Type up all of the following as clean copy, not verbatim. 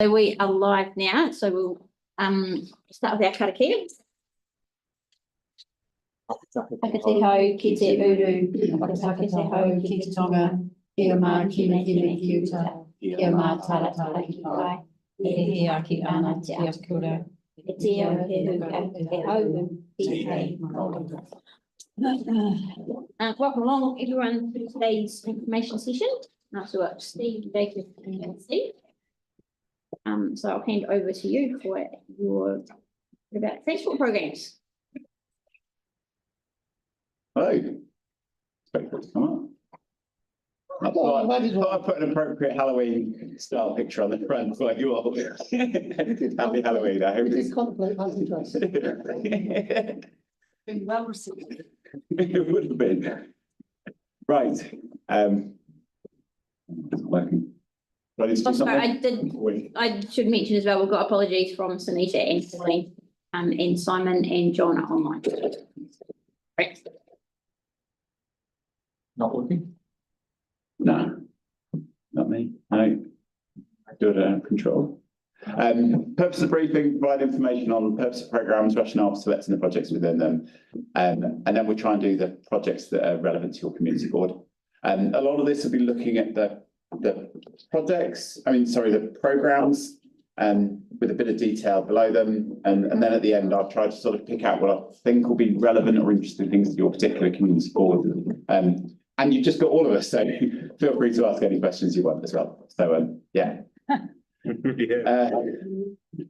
So we are live now, so we'll start with our karakia. Whakatehau ki te uru, whakatehau ki te tonga, kia mā kina kina ki uta, kia mā tara tara ki pai, e aki ana te atukura, e te au he huka, e hau, ki hei mō. Welcome along everyone to today's information session. So Steve, Jacob and Steve. So I'll hand over to you for your about transport programs. Hello. Come on. I thought I put an appropriate Halloween style picture on the front for you all. Happy Halloween. I hope it is contemplate fancy dress. Been well received. It would have been. Right. Working. I should mention as well, we've got apologies from Sunita and Celine, and Simon and John are online. Right. Not working? No, not me. I do it out of control. Purpose of the briefing, provide information on purpose of programmes, rationale for selecting the projects within them. And then we try and do the projects that are relevant to your community board. A lot of this will be looking at the projects, the programmes, with a bit of detail below them. And then at the end, I'll try to sort of pick out what I think will be relevant or interesting things to your particular community board. And you've just got all of us, so feel free to ask any questions you want as well. So, yeah.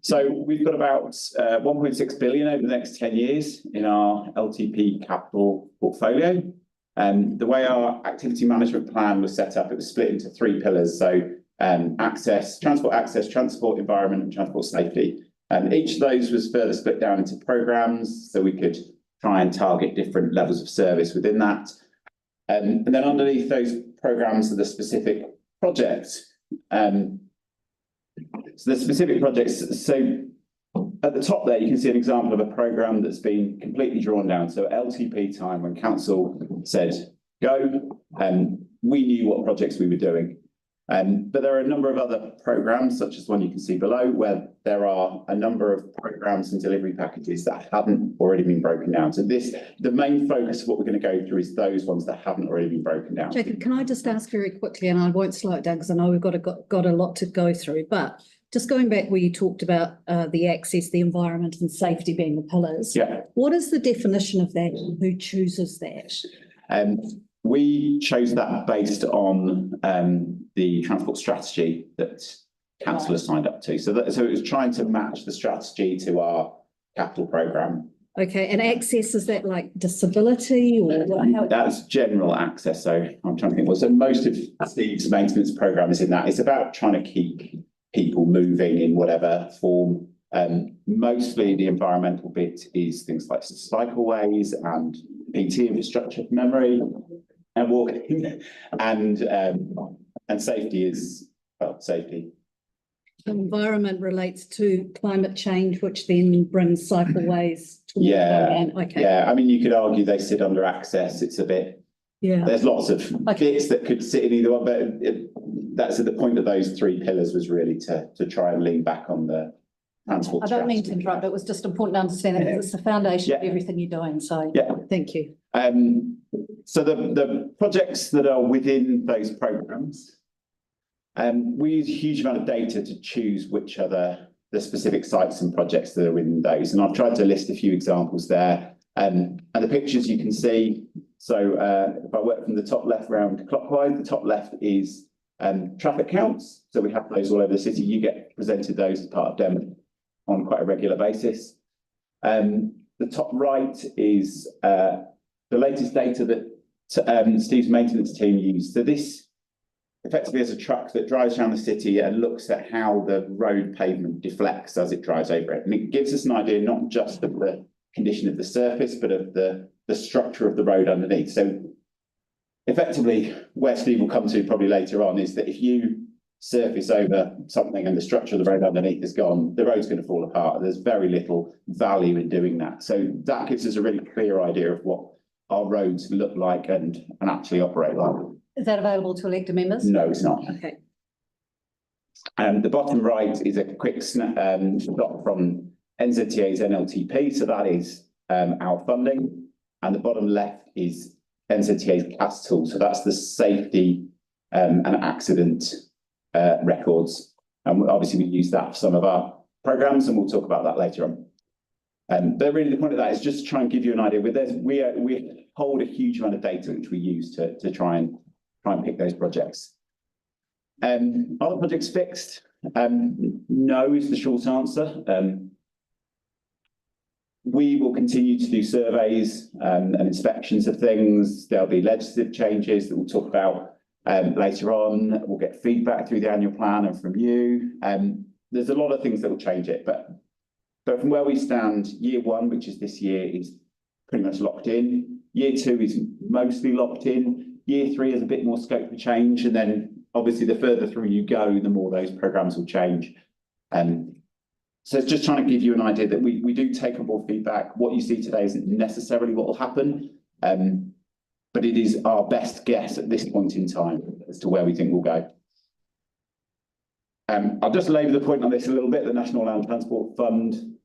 So we've got about 1.6 billion over the next 10 years in our LTP capital portfolio. The way our activity management plan was set up, it was split into 3 pillars. So transport environment and transport safety. And each of those was further split down into programmes, so we could try and target different levels of service within that. And then underneath those programmes are the specific projects. So the specific projects, so at the top there, you can see an example of a programme that's been completely drawn down. So LTP time, when council said go, we knew what projects we were doing. But there are a number of other programmes, such as one you can see below, where there are a number of programmes and delivery packages that haven't already been broken down. So the main focus of what we're going to go through is those ones that haven't already been broken down. Jacob, can I just ask very quickly, and I won't slow it down because I know we've got a lot to go through, but just going back where you talked about the access, the environment and safety being the pillars. Yeah. What is the definition of that and who chooses that? We chose that based on the transport strategy that council has signed up to. So it was trying to match the strategy to our capital programme. Okay, and access, is that like disability or how? That's general access. So I'm trying to think. Well, so most of Steve's maintenance programme is in that. It's about trying to keep people moving in whatever form. Mostly the environmental bit is things like cycleways and PT infrastructure for memory and walking, and safety is, well, safety. Environment relates to climate change, which then brings cycleways towards. Yeah. Okay. Yeah, you could argue they sit under access. It's a bit. Yeah. There's lots of bits that could sit in either one, but that's the point of those 3 pillars was really to try and lean back on the transport. I don't mean to interrupt, it was just important to understand that it's the foundation of everything you're doing. So thank you. So the projects that are within those programmes, we use a huge amount of data to choose which are the specific sites and projects that are within those. And I've tried to list a few examples there. And the pictures you can see. So if I work from the top left round clockwise, the top left is traffic counts. So we have those all over the city. You get presented those as part of DEM on quite a regular basis. The top right is the latest data that Steve's maintenance team used. So this effectively is a truck that drives around the city and looks at how the road pavement deflects as it drives over it. And it gives us an idea not just of the condition of the surface, but of the structure of the road underneath. So effectively, where Steve will come to probably later on is that if you surface over something and the structure of the road underneath is gone, the road's going to fall apart. There's very little value in doing that. So that gives us a really clear idea of what our roads look like and actually operate like. Is that available to elected members? No, it's not. Okay. The bottom right is a quick dot from NZTA's NLTP, so that is our funding, and the bottom left is NZTA's CAS tool, so that's the safety and accident records, and obviously we use that for some of our programs, and we'll talk about that later on. But really the point of that is just to try and give you an idea. We hold a huge amount of data which we use to try and pick those projects. Are the projects fixed? No is the short answer. We will continue to do surveys and inspections of things. There'll be legislative changes that we'll talk about later on. We'll get feedback through the annual plan and from you. There's a lot of things that will change it, but from where we stand, year one, which is this year, is pretty much locked in. Year two is mostly locked in. Year three has a bit more scope for change, and then obviously the further through you go, the more those programs will change. So it's just trying to give you an idea that we do take on board feedback. What you see today isn't necessarily what will happen, but it is our best guess at this point in time as to where we think we'll go. I'll just labour the point on this a little bit, the National Land Transport Fund.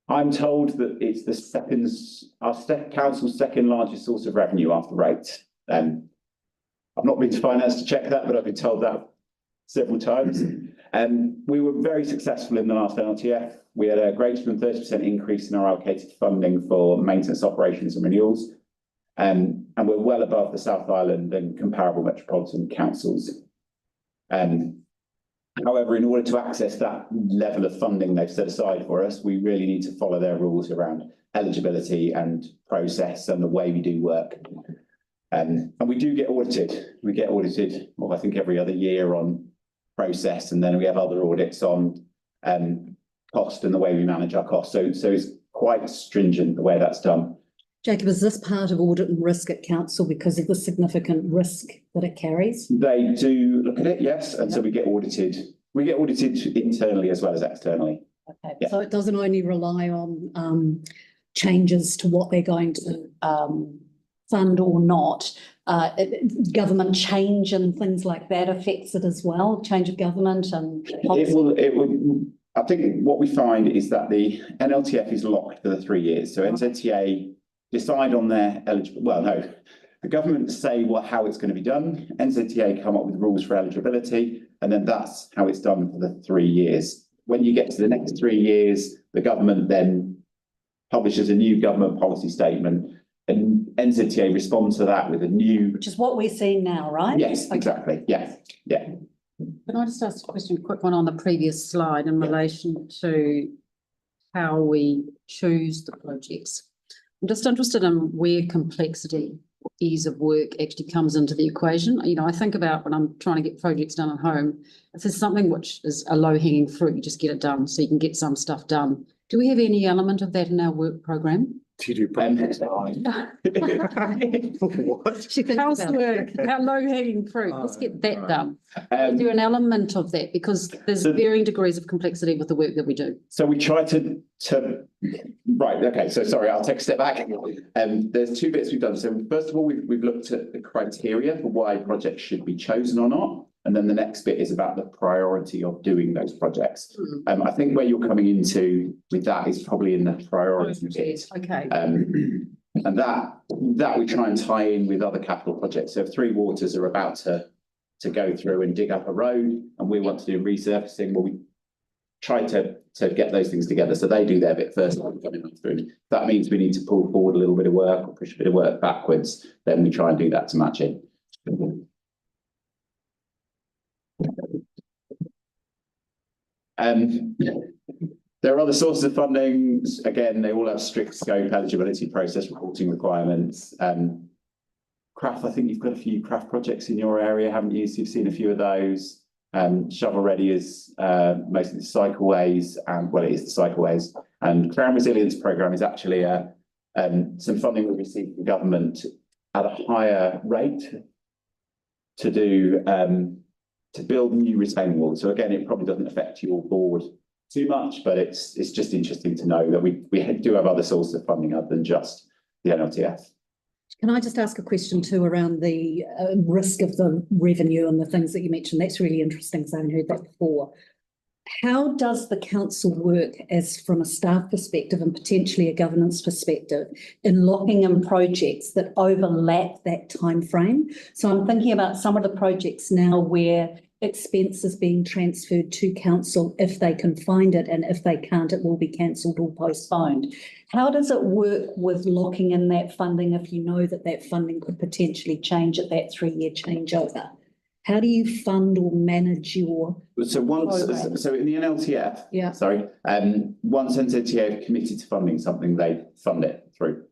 I'm told that it's our council's second largest source of revenue after rates. I've not been to finance to check that, but I've been told that several times. We were very successful in the last NLTF. We had a greater than 30% increase in our allocated funding for maintenance operations and renewals. And we're well above the South Island and comparable metropolitan councils. However, in order to access that level of funding they've set aside for us, we really need to follow their rules around eligibility and process and the way we do work. And we do get audited. We get audited, well, I think every other year on process, and then we have other audits on cost and the way we manage our costs. So it's quite stringent the way that's done. Jacob, is this part of audit and risk at council because of the significant risk that it carries? They do look at it, yes, and so we get audited. We get audited internally as well as externally. Okay, yeah. So it doesn't only rely on changes to what they're going to fund or not. Government change and things like that affects it as well. Change of government and policy. It will. I think what we find is that the NLTF is locked for the 3 years. So NZTA decide on their eligible. Well, no, the government say how it's going to be done. NZTA come up with rules for eligibility, and then that's how it's done for the 3 years. When you get to the next 3 years, the government then publishes a new government policy statement, and NZTA responds to that with a new. Which is what we're seeing now, right? Yes, exactly. Yeah, yeah. Can I just ask a question, a quick one on the previous slide in relation to how we choose the projects? I'm just interested in where complexity, ease of work actually comes into the equation. You know, I think about when I'm trying to get projects done at home, if there's something which is a low-hanging fruit, you just get it done so you can get some stuff done. Do we have any element of that in our work program? To do projects. What? How's work? How low-hanging fruit? Let's get that done. Is there an element of that? Because there's varying degrees of complexity with the work that we do. So we try to right. Okay. So sorry, I'll take a step back. There's two bits we've done. So first of all, we've looked at the criteria for why projects should be chosen or not. And then the next bit is about the priority of doing those projects. I think where you're coming into with that is probably in the priority bit. Okay. And that we try and tie in with other capital projects. So if Three Waters are about to go through and dig up a road and we want to do resurfacing, well, we try to get those things together. So they do their bit first. That means we need to pull forward a little bit of work or push a bit of work backwards. Then we try and do that to match it. There are other sources of funding. Again, they all have strict scope, eligibility, process, reporting requirements. Craft, I think you've got a few craft projects in your area, haven't you? So you've seen a few of those. Shovel Ready is mostly the cycleways, and well, it is the cycleways. And Crown Resilience Programme is actually some funding we received from government at a higher rate to do to build new retaining walls. So again, it probably doesn't affect your board too much, but it's just interesting to know that we do have other sources of funding other than just the NLTF. Can I just ask a question too around the risk of the revenue and the things that you mentioned? That's really interesting because I haven't heard that before. How does the council work as from a staff perspective and potentially a governance perspective in locking in projects that overlap that time frame? So I'm thinking about some of the projects now where expense is being transferred to council if they can find it, and if they can't, it will be cancelled or postponed. How does it work with locking in that funding if you know that that funding could potentially change at that 3-year changeover? How do you fund or manage your? So once, program? so in the NLTF, Yeah. sorry, once NZTA have committed to funding something, they fund it through.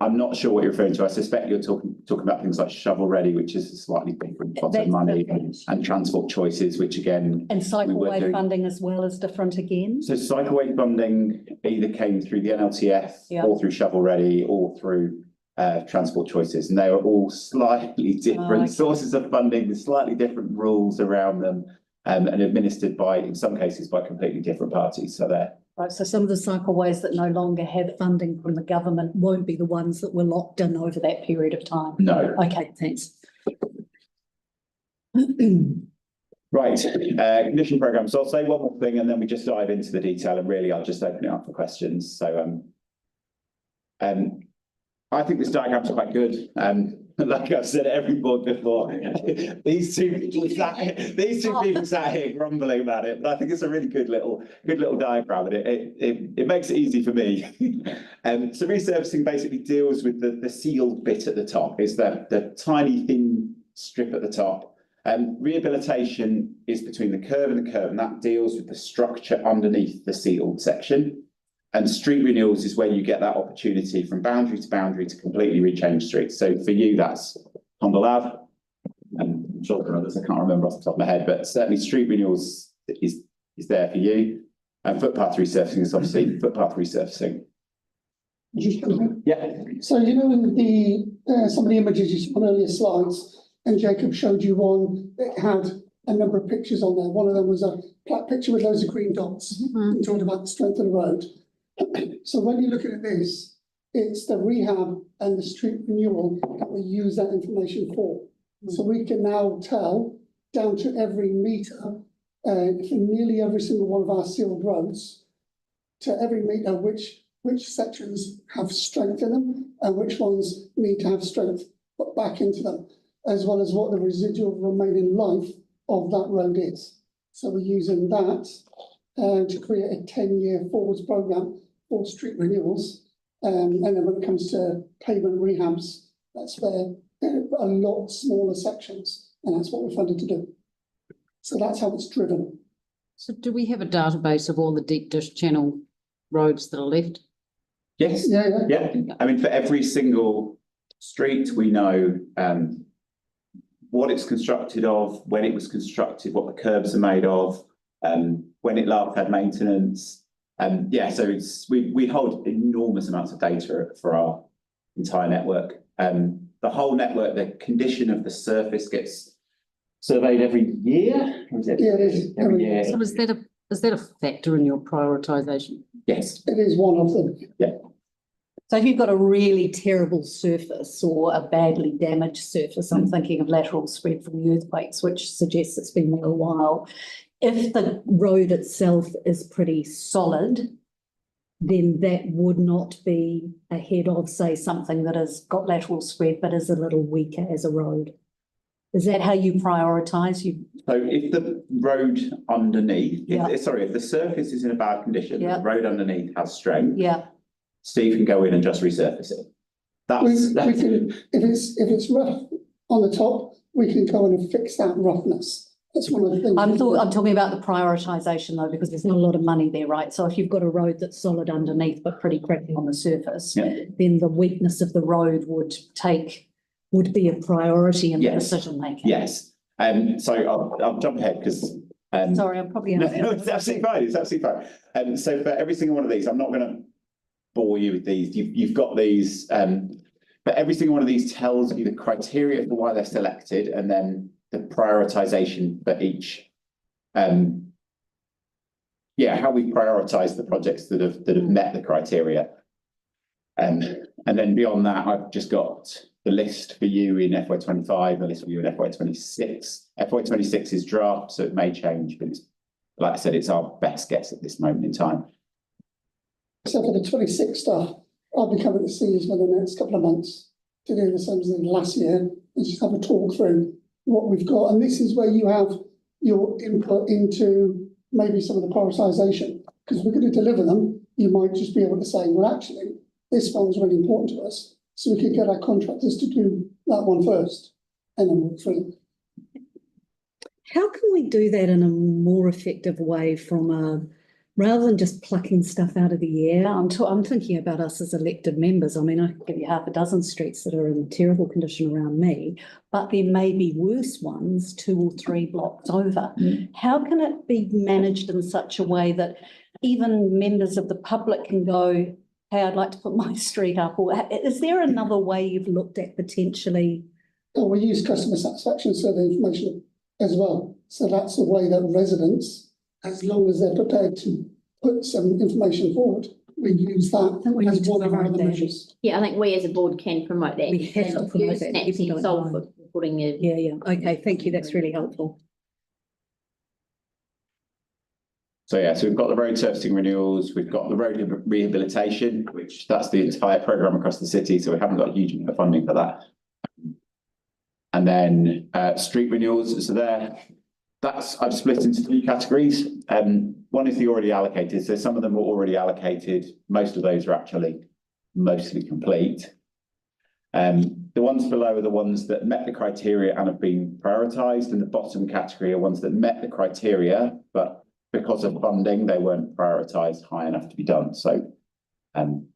I'm not sure what you're referring to. I suspect you're talking about things like shovel ready, which is a slightly different pot of That's money, different. and transport choices, which again. And cycleway doing. funding as well is different again? So cycleway funding either came through the NLTF Yeah. or through shovel ready or through transport choices, and they are all slightly different Okay. sources of funding with slightly different rules around them, and administered by, in some cases, by completely different parties. So they're Right, so some of the cycleways that no longer have funding from the government won't be the ones that were locked in over that period of time? no. Okay, thanks. Right, condition programme. So I'll say one more thing and then we just dive into the detail, and really I'll just open it up for questions. So I think this diagram's quite good. Like I've said at every board before, these two people sat here grumbling about it, but I think it's a really good little diagram, and it makes it easy for me. So resurfacing basically deals with the sealed bit at the top, is the tiny thin strip at the top. Rehabilitation is between the curb and the curb, and that deals with the structure underneath the sealed section. And street renewals is where you get that opportunity from boundary to completely rechange streets. So for you, that's Condell Ave, and I'm sure there are others I can't remember off the top of my head, but certainly street renewals is there for you. And footpath resurfacing is obviously footpath resurfacing. Yeah. So you know in the some of the images you saw on earlier slides, and Jacob showed you one that had a number of pictures on there. One of them was a flat picture with loads of green dots, and talking about the strength of the road. So when you're looking at this, it's the rehab and the street renewal that we use that information for. So we can now tell down to every metre, for nearly every single one of our sealed roads, to every metre which sections have strength in them and which ones need to have strength put back into them, as well as what the residual remaining life of that road is. So we're using that to create a 10-year forwards programme for street renewals. And then when it comes to pavement rehabs, that's where a lot smaller sections, and that's what we're funded to do. So that's how it's driven. So do we have a database of all the deep dish channel roads that are left? Yes. Yeah. I mean, for every single street, we know what it's constructed of, when it was constructed, what the curbs are made of, when it last had maintenance. So we hold enormous amounts of data for our entire network. The whole network, the condition of the surface gets surveyed every year. Or is it? Yeah, it is. Every year. So is that a factor in your prioritisation? Yes. It is one of them. Yeah. So if you've got a really terrible surface or a badly damaged surface, I'm thinking of lateral spread from the earthquakes, which suggests it's been there a while. If the road itself is pretty solid, then that would not be ahead of, say, something that has got lateral spread but is a little weaker as a road. Is that how you prioritise? So if the road underneath, Yeah. if the surface is in a bad condition, Yeah. the road underneath has strength, Yeah, Steve can go in and just resurface it. We can, if it's rough on the top, we can go in and fix that roughness. That's one of the things. I'm talking about the prioritisation though, because there's not a lot of money there, right? So if you've got a road that's solid underneath but pretty crappy on the surface, Yeah. then the weakness of the road would be a priority in the Yes. decision making. Yes. So I'll jump ahead because Sorry, I'm probably. no, it's absolutely fine. It's absolutely fine. So for every single one of these, I'm not going to bore you with these. You've got these, but every single one of these tells you the criteria for why they're selected, and then the prioritization for each. How we prioritize the projects that have met the criteria. And And then beyond that, I've just got the list for you in FY25, the list for you in FY26. FY26 is draft, so it may change, but it's, like I said, it's our best guess at this moment in time. So for the 26 stuff, I'll be coming to see you for the next couple of months to do the same as the last year and just have a talk through what we've got. And this is where you have your input into maybe some of the prioritisation, because we're going to deliver them. You might just be able to say, well, actually, this one's really important to us, so we could get our contractors to do that one first and then work through. How can we do that in a more effective way from a, rather than just plucking stuff out of the air? I'm thinking about us as elected members. I mean, I could give you half a dozen streets that are in terrible condition around me, but there may be worse ones 2 or 3 blocks over. How can it be managed in such a way that even members of the public can go, hey, I'd like to put my street up? Or is there another way you've looked at potentially? Well, we use customer satisfaction survey information as well. So that's the way that residents, as long as they're prepared to put some information forward, we use that as one of our other measures. Yeah, I think we as a board can promote that. We have to promote that. Snap's People don't solve know. for putting it. Yeah. Okay, thank you. That's really helpful. So yeah, so we've got the road surfacing renewals, we've got the road rehabilitation, which that's the entire programme across the city, so we haven't got a huge amount of funding for that. And then street renewals, so I've split into 3 categories. One is the already allocated, so some of them are already allocated, most of those are actually mostly complete. The ones below are the ones that met the criteria and have been prioritised, and the bottom category are ones that met the criteria, but because of funding, they weren't prioritised high enough to be done. So, And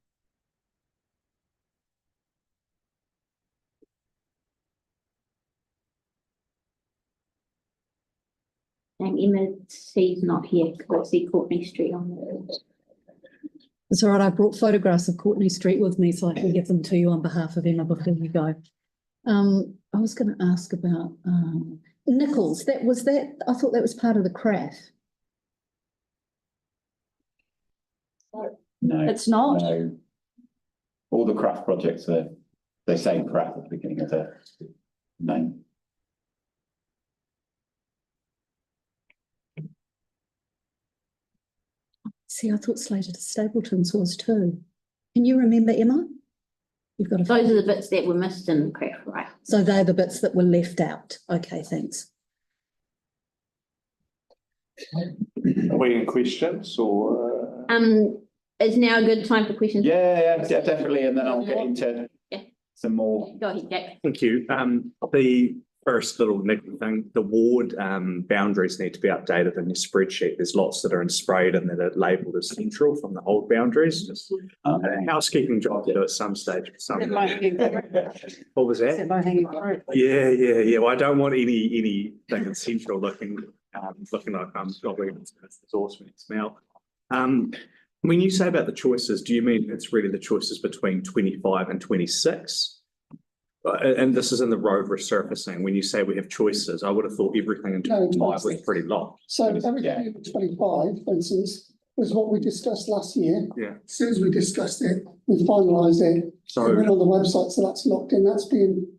Emma C's not here, because I see Courtney Street on the. It's all right. I brought photographs of Courtney Street with me so I can give them to you on behalf of Emma before you go. I was going to ask about Nichols. I thought that was part of the craft. no. It's not? No. All the craft projects are, they say craft at the beginning of the name. See, I thought Slater to Stapleton's was too. Can you remember, Emma? You've got a. Those are the bits that were missed in the craft, right? So they're the bits that were left out. Okay, thanks. Are we in questions or? Is now a good time for questions? Yeah, definitely, and then I'll get into some more. Go ahead, Jack. Thank you. The first little nickel thing, the ward boundaries need to be updated in your spreadsheet. There's lots that are in sprayed and that are labelled as central from the old boundaries. Just a housekeeping job to do at some stage. What was that? Yeah. Well, I don't want anything that's central looking like I'm probably endorsement smell. When you say about the choices, do you mean it's really the choices between 25 and 26? And this is in the road resurfacing. When you say we have choices, I would have thought everything in 25 was pretty long. So everything in 25, for instance, was what we discussed last year. Yeah. As soon as we discussed it, we finalised it. So it went on the website, so that's locked in.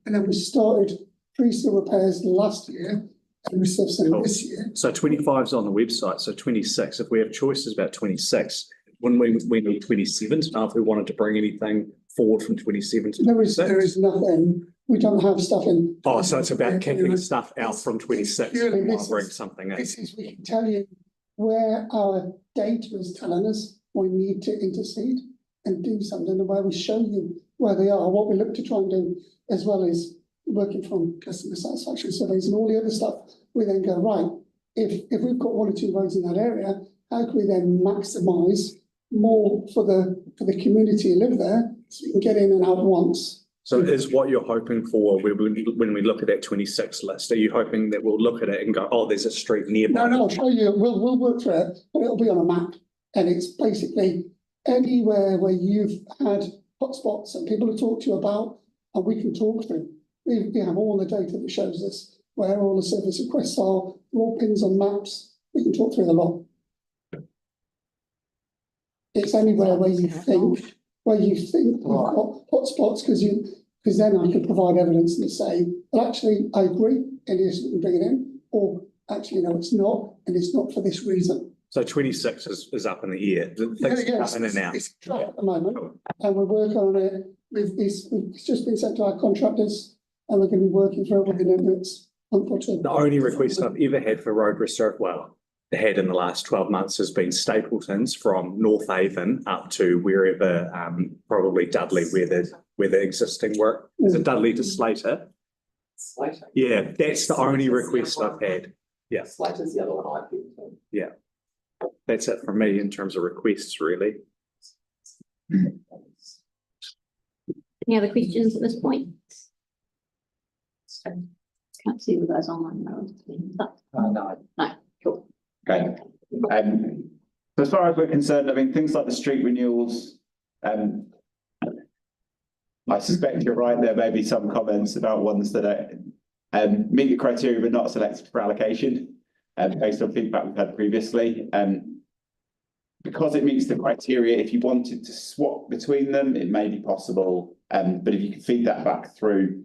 And then we started pre-seal repairs last year and resurfacing this year. So 25 is on the website. So 26, if we have choices about 26, wouldn't we need 27 to know if we wanted to bring anything forward from 27 to 26? There is nothing. We don't have stuff in. Oh, so it's about kicking stuff out from 26 and bring something in. This is, we can tell you where our data is telling us we need to intercede and do something, and where we show you where they are. What we look to try and do as well is working from customer satisfaction surveys and all the other stuff. We then go, right, if we've got 1 or 2 roads in that area, how can we then maximise more for the community who live there, so we can get in and out once. So is what you're hoping for when we look at that 26 list, are you hoping that we'll look at it and go, oh, there's a street nearby? No, I'll show you. We'll work through it, but it'll be on a map. And it's basically anywhere where you've had hotspots and people to talk to you about, and we can talk through. We have all the data that shows us where all the service requests are, all pins on maps. We can talk through the lot. It's anywhere where you think where you think you've got hotspots, because then I could provide evidence and say, well, actually, I agree, it is, and bring it in, or actually, no, it's not, and it's not for this reason. So 26 is up in the air. Things come in and out. It's draft at the moment, and we're working on it. It's just been sent to our contractors, and we're going to be working through it within the next month or two. The only request I've ever had for road had in the last 12 months has been Stapletons from North Avon up to wherever, probably Dudley, where the existing work. Is it Dudley to Slater? Slater. Yeah, that's the only request I've had. Yeah. Slater's the other one I think. Yeah. That's it for me in terms of requests, really. Any other questions at this point? Can't see the guys online. No. No, cool. Okay. So as far as we're concerned, I mean, things like the street renewals, I suspect you're right, there may be some comments about ones that are, meet the criteria but not selected for allocation, based on feedback we've had previously. Because it meets the criteria, if you wanted to swap between them, it may be possible. But if you can feed that back through,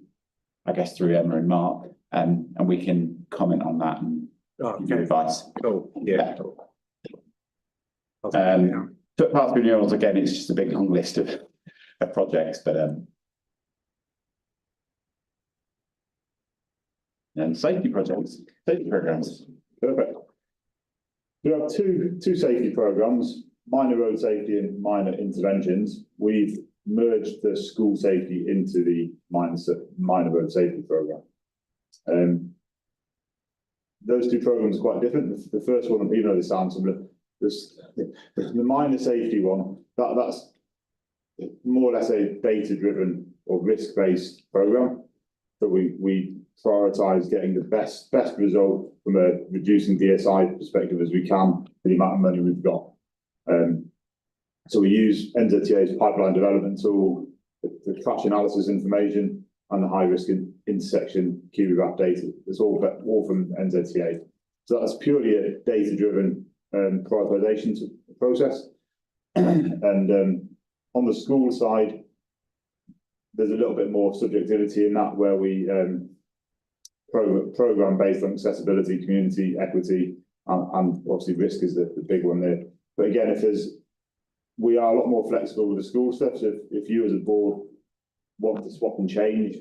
I guess, through Emma and Mark, and we can comment on that and give you advice. Cool. Yeah. Footpath renewals, again, it's just a big long list of projects, but and safety projects, safety programs. Perfect. We have two safety programs, minor road safety and minor interventions. We've merged the school safety into the minor road safety program. Those two programs are quite different. The first one, even though they sound similar, the minor safety one, that's more or less a data-driven or risk-based program. So we prioritise getting the best result from a reducing DSI perspective as we can for the amount of money we've got. So we use NZTA's pipeline development tool, the crash analysis information, and the high-risk intersection QRAP data. It's all from NZTA. So that's purely a data-driven prioritisation process. And on the school side, there's a little bit more subjectivity in that, where we program based on accessibility, community, equity, and obviously risk is the big one there. But again, we are a lot more flexible with the school stuff. So if you as a board want to swap and change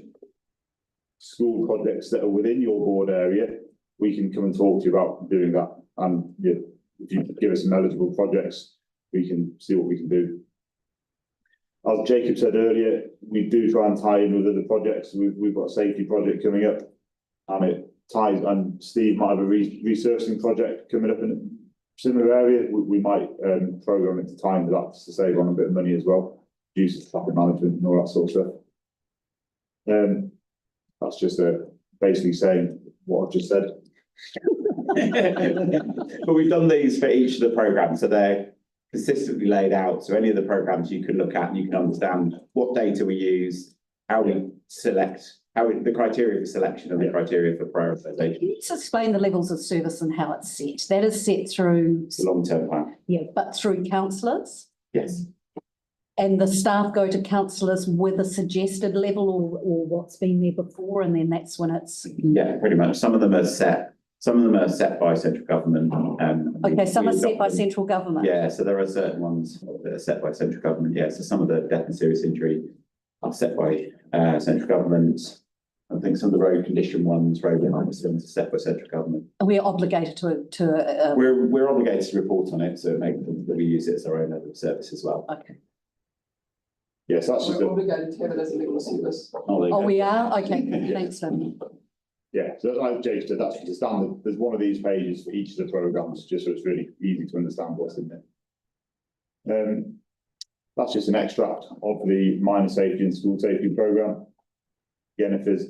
school projects that are within your board area, we can come and talk to you about doing that. And if you give us some eligible projects, we can see what we can do. As Jacob said earlier, we do try and tie in with other projects. We've got a safety project coming up, and it ties, and Steve might have a resurfacing project coming up in a similar area. We might program it to tie into that to save on a bit of money as well, reduce traffic management and all that sort of stuff. That's just basically saying what I've just said. But we've done these for each of the programs, so they're consistently laid out. So any of the programs you can look at and you can understand what data we use, how we select, the criteria for selection and the criteria for prioritisation. Can you just explain the levels of service and how it's set? That is set through. It's a long-term plan. Yeah, but through councillors? Yes. And the staff go to councillors with a suggested level or what's been there before, and then that's when it's. Yeah, pretty much. Some of them are set by central government. Okay, some are set by central government. Yeah, so there are certain ones that are set by central government. Yeah, so some of the death and serious injury are set by central government. I think some of the road condition ones, road enhancements are set by central government. And we're obligated to. We're obligated to report on it, so it makes that we use it as our own level of service as well. Okay. Yes, that's just We're obligated to have it as a legal service. Oh, we are? Okay, thanks, Lynn. yeah. So like Jake said, that's the standard. There's one of these pages for each of the programs, just so it's really easy to understand what's in there. That's just an extract of the minor safety and school safety program. Again, if there's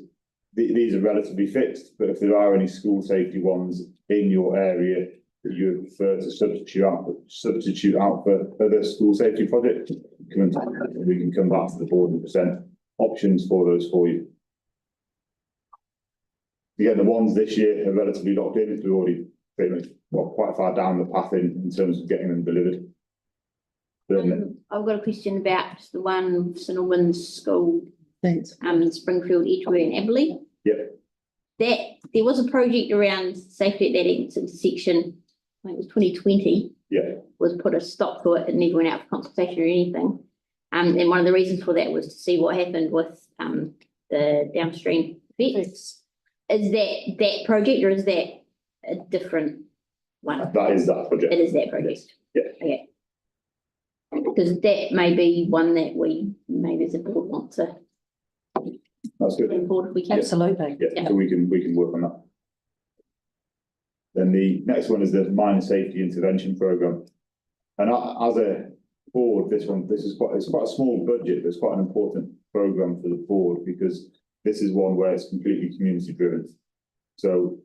these are relatively fixed, but if there are any school safety ones in your area that you prefer to substitute out for other school safety projects, we can come back to the board and present options for those for you. Again, the ones this year are relatively locked in. We're already pretty much quite far down the path in terms of getting them delivered. Then, I've got a question about the one St Albans School, Thanks. Springfield, Edgware and Aberley. Yep. That, there was a project around safety at that intersection, I think it was 2020. yeah, Was put a stop to it, it never went out for consultation or anything. And one of the reasons for that was to see what happened with the downstream effects. Is that project or is that a different one? that is that project. It is that project? Yeah. Okay. Because that may be one that we maybe as a board want to That's good. bring forward if we can. Absolutely. Yeah, so we can work on that. Then the next one is the mine safety intervention program. And as a board, this is quite a small budget, but it's quite an important program for the board because this is one where it's completely community driven. So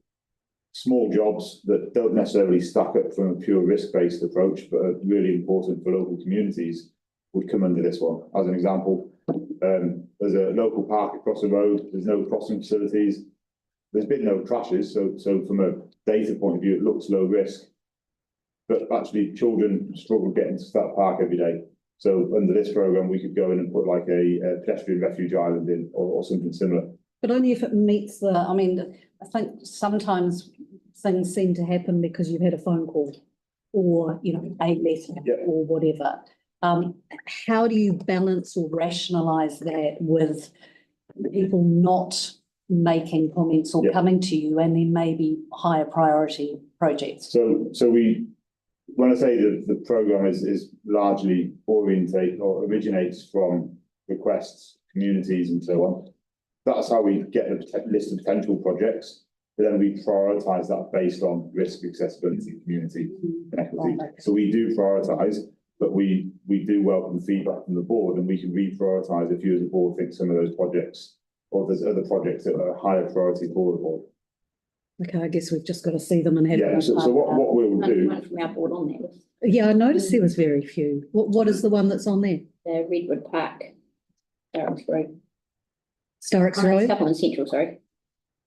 small jobs that don't necessarily stack up from a pure risk-based approach, but are really important for local communities would come under this one. As an example, there's a local park across the road, there's no crossing facilities, there's been no crashes, so from a data point of view, it looks low risk. But actually children struggle getting to that park every day. So under this program, we could go in and put like a pedestrian refuge island in or something similar. But only if it meets the, I mean, I think sometimes things seem to happen because you've had a phone call or, you know, a letter Yeah. or whatever. How do you balance or rationalise that with people not making comments or Yeah. coming to you and then maybe higher priority projects? So when I say the program is largely orientate or originates from requests, communities and so on, that's how we get the list of potential projects. But then we prioritise that based on risk, accessibility, community and equity. So we do prioritise, but we do welcome feedback from the board and we can reprioritise if you as a board think some of those projects or there's other projects that are higher priority for the board. Okay, I guess we've just got to see them and have. Yeah, so what we'll do, One from our board on that list, Yeah, I noticed there was very few. What is the one that's on there? the Redwood Park. Darren's Road. Starrick's Oh, Road? Couple in Central, sorry.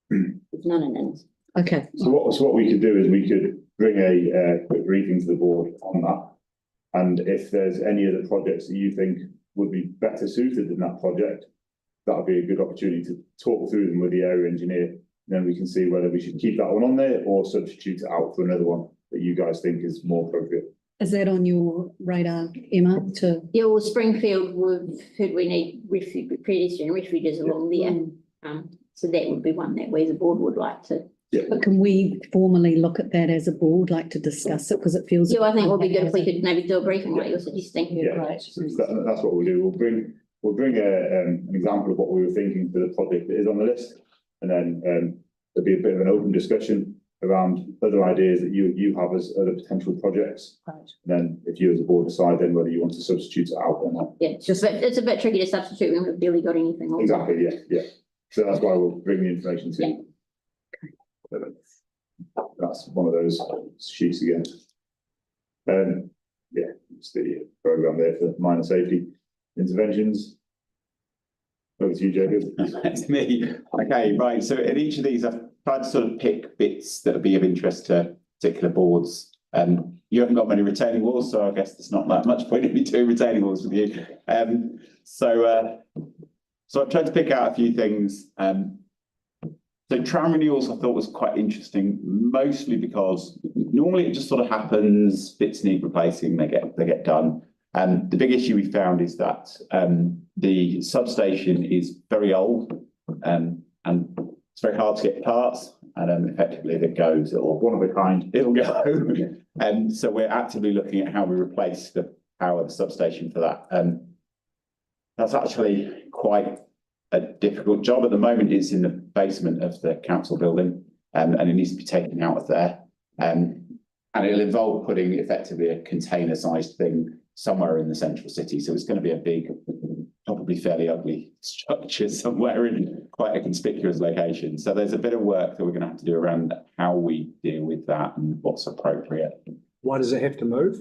There's none in Innes. Okay. so what we could do is we could bring a quick briefing to the board on that. And if there's any other projects that you think would be better suited than that project, that would be a good opportunity to talk through them with the area engineer. Then we can see whether we should keep that one on there or substitute it out for another one that you guys think is more appropriate. Is that on your radar, Emma, to? Yeah, well, Springfield, we've heard we need pedestrian refuges along there. So that would be one that we as a board would like to. But can we formally look at that as a board, like to discuss it, because it feels. Yeah, I think it would be good if we could maybe do a briefing like you're suggesting. Yeah, Yeah, great. so that's what we'll do. We'll bring an example of what we were thinking for the project that is on the list. And then there'll be a bit of an open discussion around other ideas that you have as other potential projects. Right. And then if you as a board decide then whether you want to substitute it out or not. Yeah, it's a bit tricky to substitute when we've barely got anything on. Exactly, yeah. So that's why we'll bring the information to you. That's one of those sheets again. Yeah, it's the program there for minor safety interventions. Over to you, Jacob. That's me. Okay, right. So in each of these, I've tried to sort of pick bits that would be of interest to particular boards. You haven't got many retaining walls, so I guess there's not that much point in me doing retaining walls with you. So I've tried to pick out a few things. So tram renewals I thought was quite interesting, mostly because normally it just sort of happens, bits need replacing, they get done. The big issue we found is that the substation is very old and it's very hard to get parts, and effectively if it goes, it'll One of a kind. it'll go. And so we're actively looking at how we replace the power of the substation for that. That's actually quite a difficult job. At the moment, it's in the basement of the council building, and it needs to be taken out of there. And it'll involve putting effectively a container-sized thing somewhere in the central city. So it's going to be a big, probably fairly ugly structure somewhere in quite a conspicuous location. So there's a bit of work that we're going to have to do around how we deal with that and what's appropriate. Why does it have to move?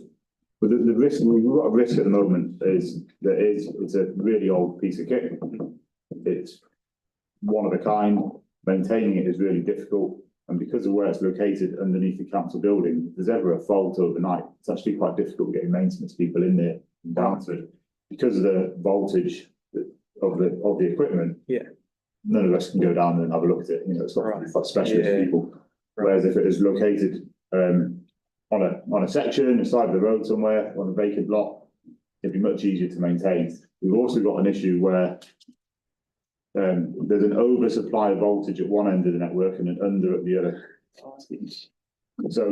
But the risk, we've got a risk at the moment is that it's a really old piece of kit. It's one of a kind, maintaining it is really difficult. And because of where it's located underneath the council building, if there's ever a fault overnight, it's actually quite difficult getting maintenance people in there down to it. Because of the voltage of the equipment. Yeah. None of us can go down and have a look at it, you know, it's got Right. specialist Yeah. people. Whereas if it is located on a section, a side of the road somewhere, on a vacant lot, it'd be much easier to maintain. We've also got an issue where there's an oversupply of voltage at one end of the network and an under at the other. So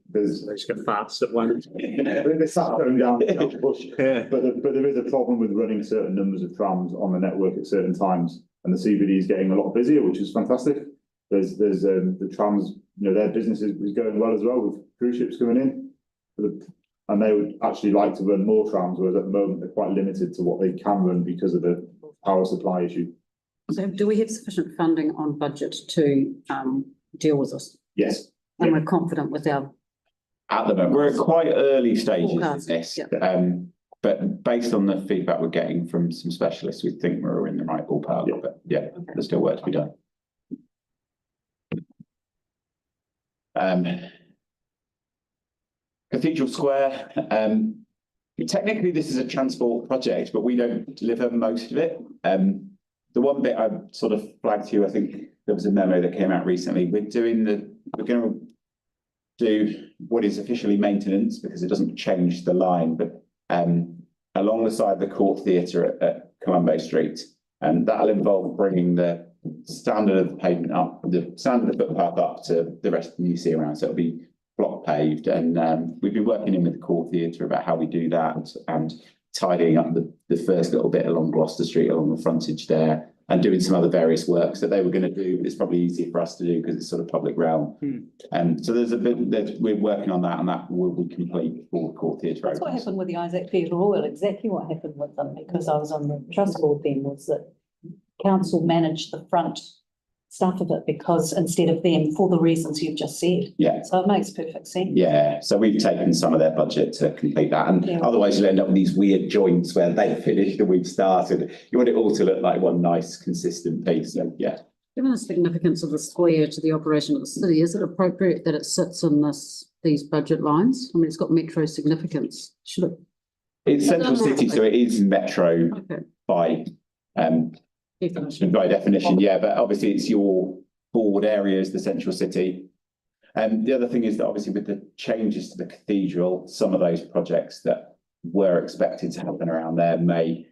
there's. They just get fast at one. They start going down the bush. Yeah. But there is a problem with running certain numbers of trams on the network at certain times, and the CBD is getting a lot busier, which is fantastic. There's the trams, you know, their business is going well as well with cruise ships coming in. And they would actually like to run more trams, whereas at the moment they're quite limited to what they can run because of the power supply issue. So do we have sufficient funding on budget to deal with this? Yes. And we're confident with our, At the moment, we're at quite early stages of Forecast, this. yeah. But based on the feedback we're getting from some specialists, we think we're in the right ballpark, Yeah. but yeah, there's still work to be done. Cathedral Square, technically this is a transport project, but we don't deliver most of it. The one bit I sort of flagged to you, I think there was a memo that came out recently. We're going to do what is officially maintenance because it doesn't change the line, but along the side of the Court Theatre at Colombo Street, and that'll involve bringing the standard of the pavement up, the standard of the footpath up to the rest of the UC around. So it'll be block paved, and we've been working in with the Court Theatre about how we do that and tidying up the first little bit along Gloucester Street, along the frontage there, and doing some other various works that they were going to do. But it's probably easier for us to do because it's sort of public realm. So there's a bit that we're working on that, and that will be complete before the Court Theatre That's what opens. happened with the Isaac Theatre Royal, exactly what happened with them, because I was on the trust board then, was that council managed the front stuff of it because instead of them, for the reasons you've just said. Yeah. So it makes perfect sense. Yeah, so we've taken some of their budget to complete that, and Yeah. otherwise you'll end up with these weird joints where they finished and we've started. You want it all to look like one nice, consistent piece, so yeah. given the significance of the square to the operation of the city, is it appropriate that it sits in these budget lines? I mean, it's got metro significance, should it? It's central city, so it is metro Okay. by definition, yeah, but obviously it's your board areas, the central city. And the other thing is that obviously with the changes to the cathedral, some of those projects that were expected to happen around there may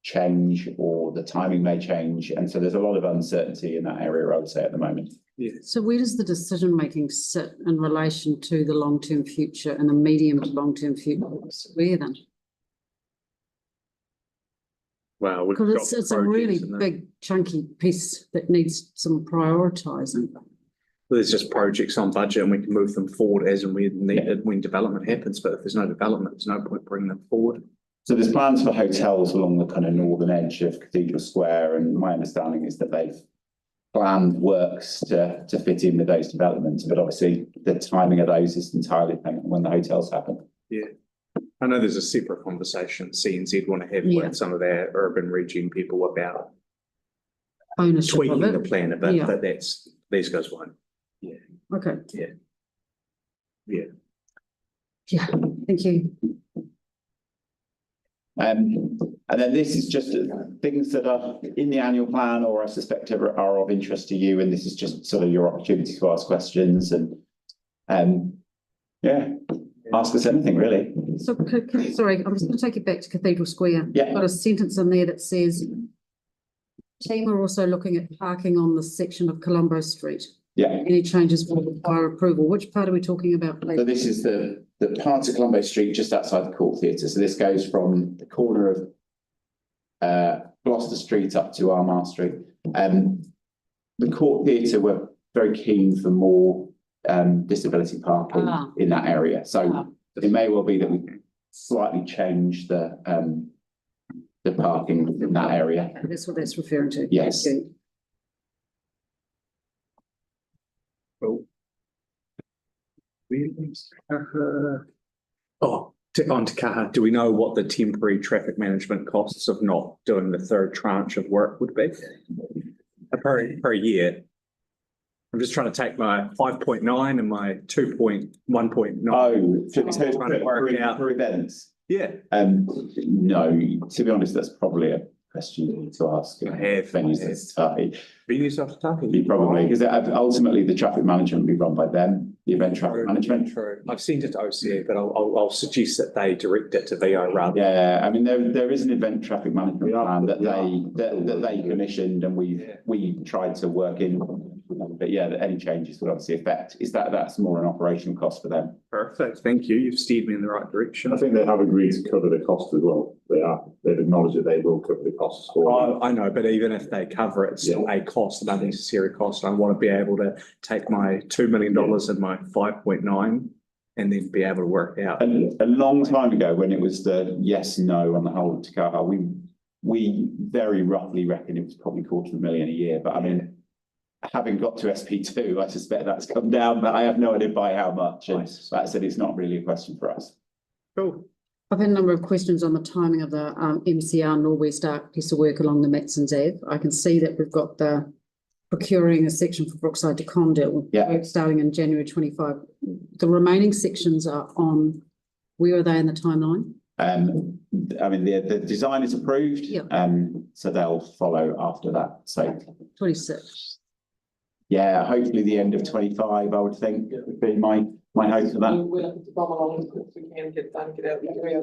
change, or the timing may change. And so there's a lot of uncertainty in that area, I would say, at the moment. So where does the decision making sit in relation to the long-term future and the medium to long-term future? Where then? Well, we've Because got it's a really projects in there. big chunky piece that needs some prioritising. There's just projects on budget and we can move them forward as and when needed when development happens. But if there's no development, there's no point bringing them forward. So there's plans for hotels along the kind of northern edge of Cathedral Square, and my understanding is that they've planned works to fit in with those developments, but obviously the timing of those is entirely dependent on when the hotels happen. Yeah. I know there's a separate conversation CNZ want to have Yeah. with some of their urban region people about Ownership of tweaking the it. plan a bit, Yeah. but these guys won't. Okay. Yeah. Yeah, thank you. And then this is just things that are in the annual plan, or I suspect are of interest to you, and this is just sort of your opportunity to ask questions and yeah, ask us anything really. So, sorry, I'm just going to take you back to Cathedral Square. Yeah. Got a sentence in there that says, team are also looking at parking on the section of Colombo Street. Yeah. Any changes will require approval. Which part are we talking about, please? So this is the part of Colombo Street just outside the Court Theatre. So this goes from the corner of Gloucester Street up to Armagh Street. The Court Theatre were very keen for more disability parking in that area. So it may well be that we slightly change the parking in that area. That's what that's referring to. Yes. Okay. On to Kaha, do we know what the temporary traffic management costs of not doing the third tranche of work would be? Per year. I'm just trying to take my 5.9 and my 1.9. Oh, Trying to work out. for events. Yeah. No, to be honest, that's probably a question you need to ask. I have. Venues and stuff. Venues after target. You probably, because ultimately the traffic management will be run by them, the event traffic management. True. I've sent it to OCA, but I'll suggest that they direct it to VO rather. Yeah, I mean, there is an event traffic management plan that they commissioned and we tried to work in. But yeah, that any changes would obviously affect, that's more an operational cost for them. Perfect, thank you. You've steered me in the right direction. I think they have agreed to cover the cost as well. They've acknowledged that they will cover the costs for. I know, but even if they cover it, it's still a cost, an unnecessary cost. I want to be able to take my $2 million and my 5.9 and then be able to work out. A long time ago, when it was the yes, no on the whole of Te Kaha, we very roughly reckon it was probably $250,000 a year, but I mean, having got to SP2, I suspect that's come down, but I have no idea by how much. And that said, it's not really a question for us. Cool. I've had a number of questions on the timing of the MCR Norwest Arc piece of work along the Matsons Ave. I can see that we've got the procuring a section for Brookside to Condell, work starting in January 25. The remaining sections are on, where are they in the timeline? I mean, the design is approved, so they'll follow after that. So 26. Yeah, hopefully the end of 25, I would think, would be my hope for that. We'll have to bomb along as quick as we can, get out of the area.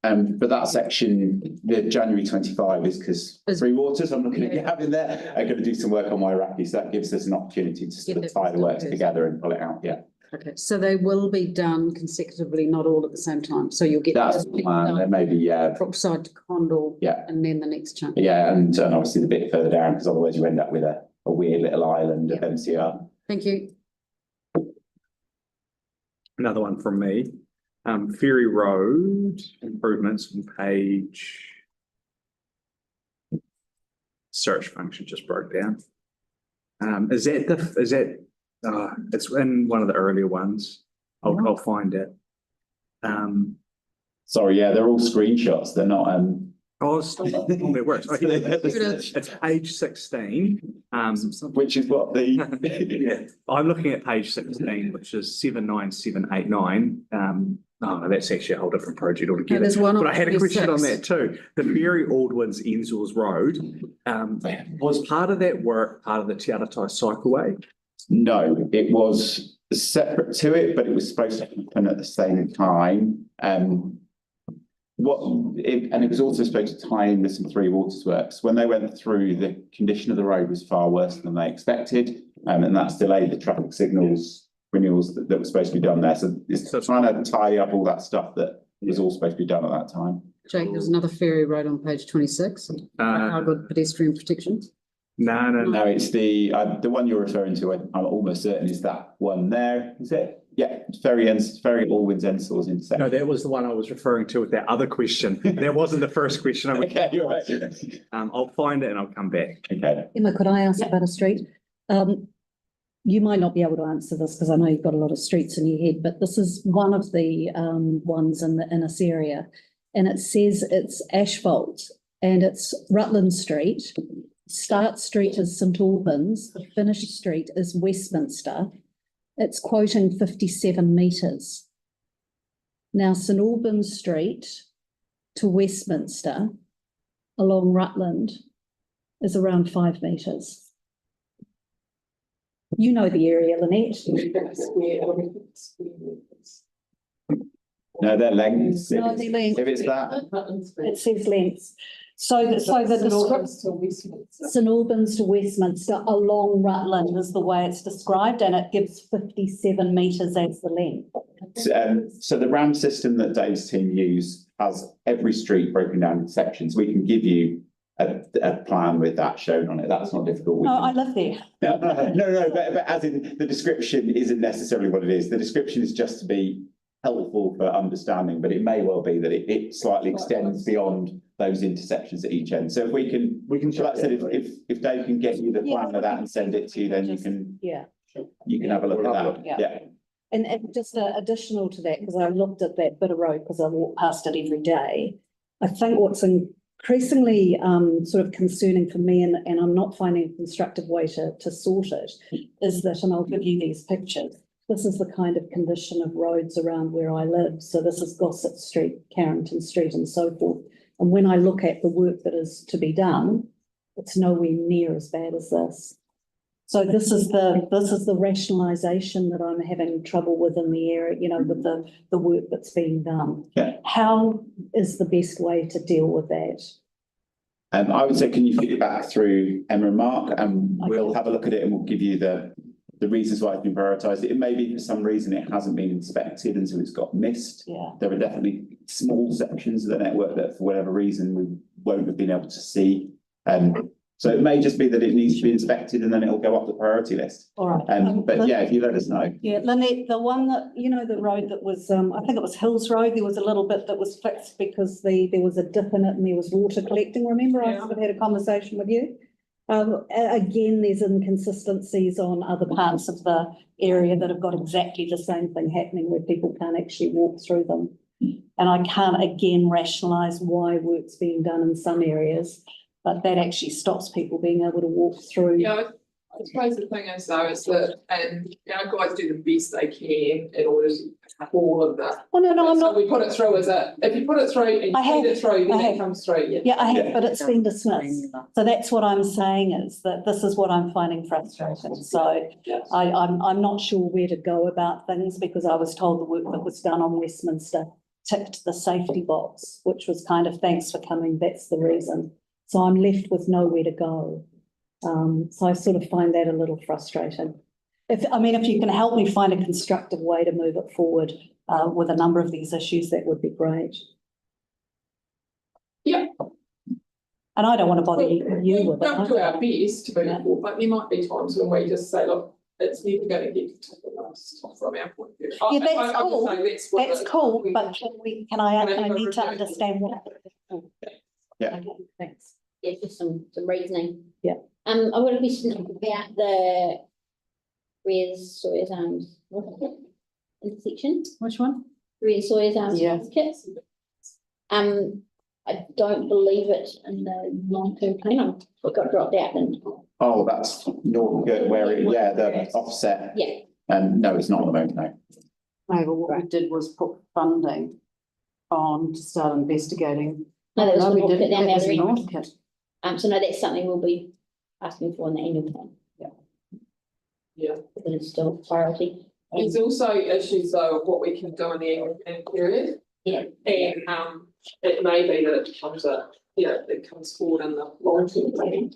But that section, the January 25 is because Three Waters, I'm looking at Gavin there, are going to do some work on Wairaki, so that gives us an opportunity to sort of tie the works together and pull it out, Okay, so they will be done consecutively, not all at the same time, so you'll get. That's the plan, there may be, Brookside to Condell. Yeah. And then the next chunk. Yeah, and obviously the bit further down, because otherwise you end up with a weird little island of MCR. Thank you. Another one from me. Ferry Road improvements on page. Search function just broke down. It's in one of the earlier ones. I'll find it. Sorry, they're all screenshots. They're not. It's it works. It's page 16. Which is what the. I'm looking at page 16, which is 79789. That's actually a whole different project altogether. But I had a question on that too. The Ferry Aldwins Ensels Road, was part of that work part of the Te Aratai Cycleway? No, it was separate to it, but it was supposed to happen at the same time. And it was also supposed to tie in with some Three Waters works. When they went through, the condition of the road was far worse than they expected, and that's delayed the traffic signals renewals that were supposed to be done there. So it's trying to tie up all that stuff that was all supposed to be done at that time. Jake, there's another ferry road on page 26. How good pedestrian protection? No, it's the one you're referring to. I'm almost certain is that one there. Is it? Yeah, Ferry Aldwins Ensels intersection. No, that was the one I was referring to with that other question. That wasn't the first question. Okay, you're right. I'll find it and I'll come back. Okay. Emma, could I ask about a street? You might not be able to answer this because I know you've got a lot of streets in your head, but this is one of the ones in the inner area, and it says it's asphalt and it's Rutland Street. Start Street is St Albans. The finished street is Westminster. It's quoting 57 metres. Now, St Albans Street to Westminster along Rutland is around 5 metres. You know the area, Lynette. No, they're lengths. No, they're lengths. If it's that. It says lengths. So the St Albans to Westminster along Rutland is the way it's described, and it gives 57 metres as the length. So the RAM system that Dave's team use has every street broken down in sections. We can give you a plan with that shown on it. That's not difficult. I live there. No, but as in the description isn't necessarily what it is. The description is just to be helpful for understanding, but it may well be that it slightly extends beyond those intersections at each end. So if we can, like I said, if Dave can get you the plan of that and send it to you, then you can have a look at that. Yeah. And just additional to that, because I looked at that bit of road because I walk past it every day. I think what's increasingly sort of concerning for me, and I'm not finding a constructive way to sort it, is that, and I'll give you these pictures. this is the kind of condition of roads around where I live. So this is Gossett Street, Carrington Street and so forth. And when I look at the work that is to be done, it's nowhere near as bad as this. So this is the rationalisation that I'm having trouble with in the area, you know, with the work that's being done. Yeah. How is the best way to deal with that? I would say, can you feed it back through Emma and Mark, and we'll have a look at it and we'll give you the reasons why it's been prioritised. It may be for some reason it hasn't been inspected and so it's got missed. Yeah. There are definitely small sections of the network that for whatever reason we won't have been able to see. So it may just be that it needs to be inspected and then it'll go up the priority list. All right. But yeah, if you let us know. Yeah, Lynette, the one that, you know, the road that was, I think it was Hills Road, there was a little bit that was fixed because there was a dip in it and there was water collecting. Remember, I Yeah. sort of had a conversation with you? Again, there's inconsistencies on other parts of the area that have got exactly the same thing happening where people can't actually walk through them. And I can't again rationalise why work's being done in some areas, but that actually stops people being able to walk through. Yeah, I suppose the thing is though, is that, and our guys do the best they can in order to have all of that. Oh, no, I'm So not. we put it through as if you put it through and you I have, feed it through, then I it have. comes through, yeah. Yeah, I have, but it's been dismissed. So that's what I'm saying is that this is what I'm finding frustrating. So Yes. I'm not sure where to go about things because I was told the work that was done on Westminster ticked the safety box, which was kind of thanks for coming, that's the reason. So I'm left with nowhere to go. So I sort of find that a little frustrating. If you can help me find a constructive way to move it forward with a number of these issues, that would be great. Yeah. And I don't want to bother you We with don't do our it. best to move Yeah. it forward, but there might be times when we just say, look, it's never going to get to the last from our point of view. Yeah, that's I would cool. say that's what That's it- cool, we- but I Can I have a need to review? understand what. Yeah. Okay, thanks. Yeah, just some reasoning. Yeah. I've got a question about the Sawyer's Arms intersection, Which one? Sawyer's Arms Yeah. kits. I don't believe it in the long-term plan. It got dropped out and, Oh, that's normal, where it, yeah, the offset. yeah, No, it's not at the moment, no. No, but what we did was put funding on to start investigating. no, that was No, the we North Kit didn't. down That was there. North Kit. So no, that's something we'll be asking for in the annual plan. Yeah. But it's still a priority. There's also issues though of what we can do in the annual plan period. Yeah. And it may be that it comes up, it comes forward in the long term plan.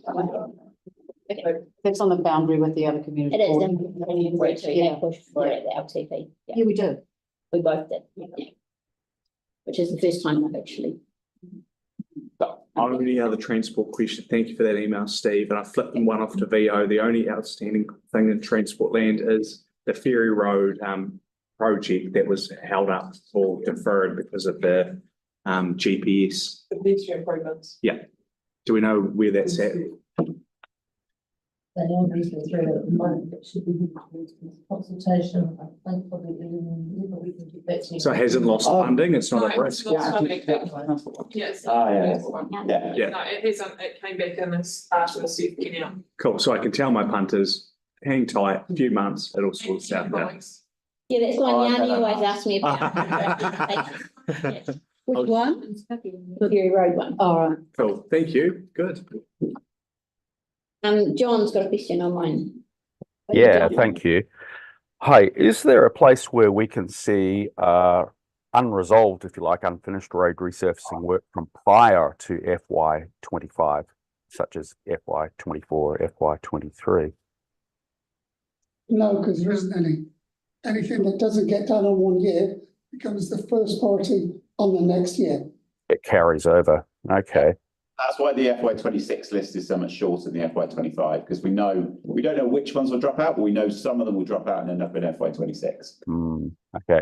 That's on the boundary with the other community. It is, board. and we Yeah. push for it at the LTP. Yeah, Yeah, we do. we both did. Yeah. Which is the first time I've actually. Only other transport question, thank you for that email, Steve, and I flipped them one off to VO. The only outstanding thing in transport land is the Ferry Road project that was held up or deferred because of the GPS. The pedestrian improvements. Do we know where that's at? They are reasonable through at the moment, but should be consultation, I think probably but we can get back to you. So it hasn't lost funding, it's not No, a it's risk. not funding. Yes. Ah, yeah. Yeah. Yeah. No, it hasn't, it came back in this after the second now. Cool, so I can tell my punters, hang tight, a few months, it'll sort itself out. Yeah, that's one Oh, Yanni okay. always asks me about. Which one? The Ferry Road one. All right. Cool, thank you, good. John's got a question online. Yeah, thank you. Hi, is there a place where we can see unresolved, if you like, unfinished road resurfacing work from prior to FY 25, such as FY 24 or FY 23? No, because there isn't any. Anything that doesn't get done on 1 year becomes the first priority on the next year. It carries over. Okay. That's why the FY 26 list is so much shorter than the FY 25, because we don't know which ones will drop out, but we know some of them will drop out and end up in FY 26. Okay.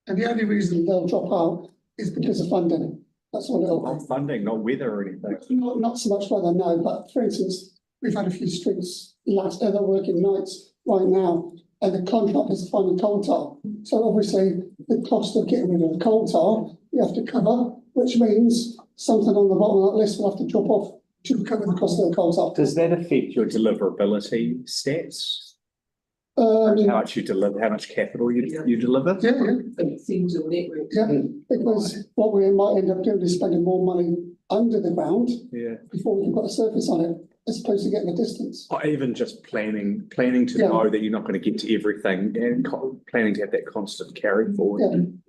And the only reason they'll drop out is because of funding. That's what it'll Not funding, not weather or anything. Not so much whether no, but for instance, we've had a few streets that are working nights right now, and the contractors are finding coal tar. So obviously, the cost of getting rid of the coal tar, we have to cover, which means something on the bottom of that list will have to drop off to cover the cost of the coal tar. Does that affect your deliverability stats? How much you deliver, how much capital you deliver? yeah, Seems a network. yeah, because what we might end up doing is spending more money under the ground Yeah. before we've got a surface on it, as opposed to getting a distance. Or even just planning to Yeah. know that you're not going to get to everything and planning to have that constant carry forward.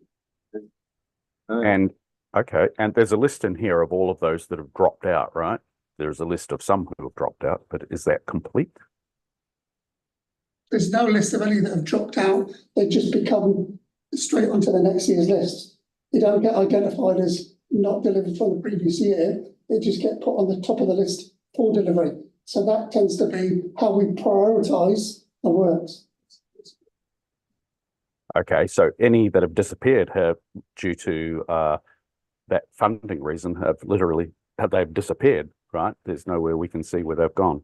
And, okay, and there's a list in here of all of those that have dropped out, right? There's a list of some who have dropped out, but is that complete? There's no list of any that have dropped out. They just become straight onto the next year's list. They don't get identified as not delivered from the previous year. They just get put on the top of the list for delivery. So that tends to be how we prioritise the works. Okay, so any that have disappeared have, due to that funding reason, they've disappeared, right? There's nowhere we can see where they've gone.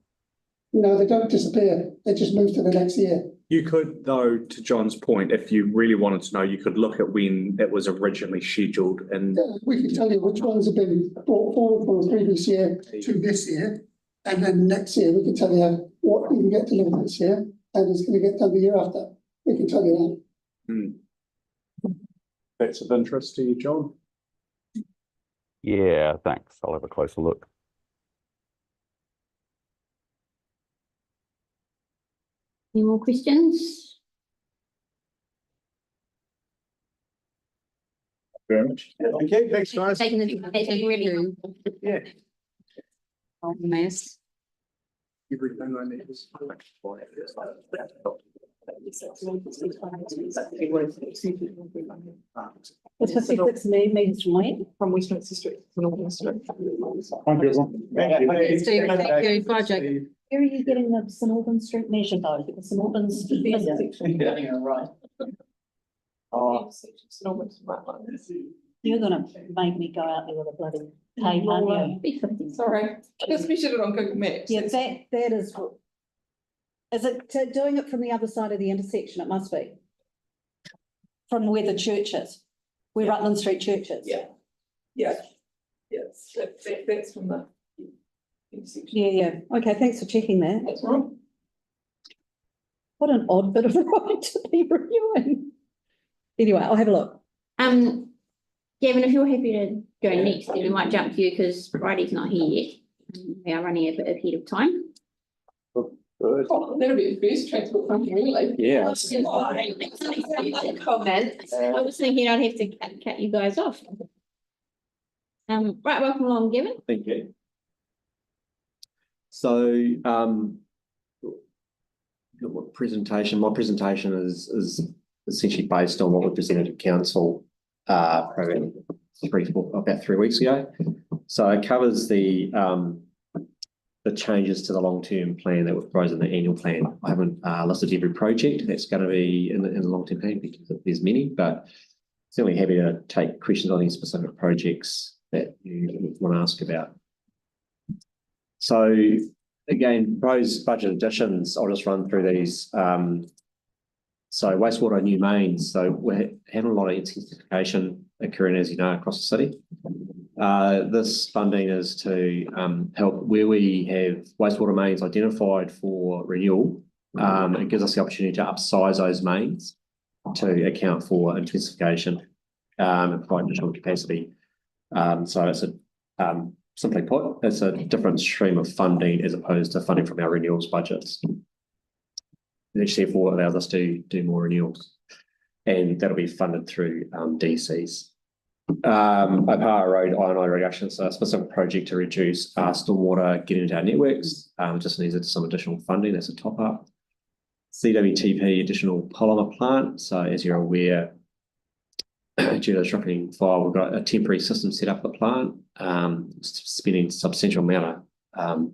No, they don't disappear. They just move to the next year. You could, though, to John's point, if you really wanted to know, you could look at when it was originally scheduled and Yeah, we can tell you which ones have been brought forward from the previous year to this year. And then next year, we can tell you what we can get delivered this year and it's going to get done the year after. We can tell you that. That's of interest to you, John. Yeah, thanks. I'll have a closer look. Any more questions? Very much. Thank you, thanks guys. Taking the really. Yeah. Oh, mess. Everything I need is. It's 56 metres from where? From Westminster Street to Northern Street. Thank you, everyone. Stephen, thank you. Bye, Jack. Where are you getting the St Albans Street measure though? The St Albans. Right. Oh. You're gonna make me go out there with a bloody tape, aren't you? Sorry, just measured it on Google Maps. Yeah, that is what. Is it doing it from the other side of the intersection? It must be. From where the church is, where Rutland Street Church is. Yeah. Yeah. Yes, that's from the intersection. Yeah. Okay, thanks for checking that. That's right. What an odd bit of right to be reviewing. Anyway, I'll have a look. Gavin, if you're happy to go next, then we might jump to you because Bridie's not here yet. We are running a bit ahead of time. Oh, that'll be the first transport company, really. Yeah. Comment. I was thinking I'd have to cut you guys off. Right, welcome along, Gavin. Thank you. So, my presentation is essentially based on what we presented to council probably about 3 weeks ago. So it covers the changes to the long-term plan that was proposed in the annual plan. I haven't listed every project that's going to be in the long-term plan because there's many, but certainly happy to take questions on any specific projects that you want to ask about. So again, proposed budget additions, I'll just run through these. So wastewater new mains. So we're having a lot of intensification occurring, as you know, across the city. This funding is to help where we have wastewater mains identified for renewal. It gives us the opportunity to upsize those mains to account for intensification and provide additional capacity. So it's simply put, it's a different stream of funding as opposed to funding from our renewals budgets. Which therefore allows us to do more renewals, and that'll be funded through DCs. Waipapa Road iron irrigation, so a specific project to reduce stormwater getting into our networks. Just needs some additional funding. That's a top up. CWTP additional polymer plant. So as you're aware, due to the Shropshire fire, we've got a temporary system set up at the plant, spending substantial amount of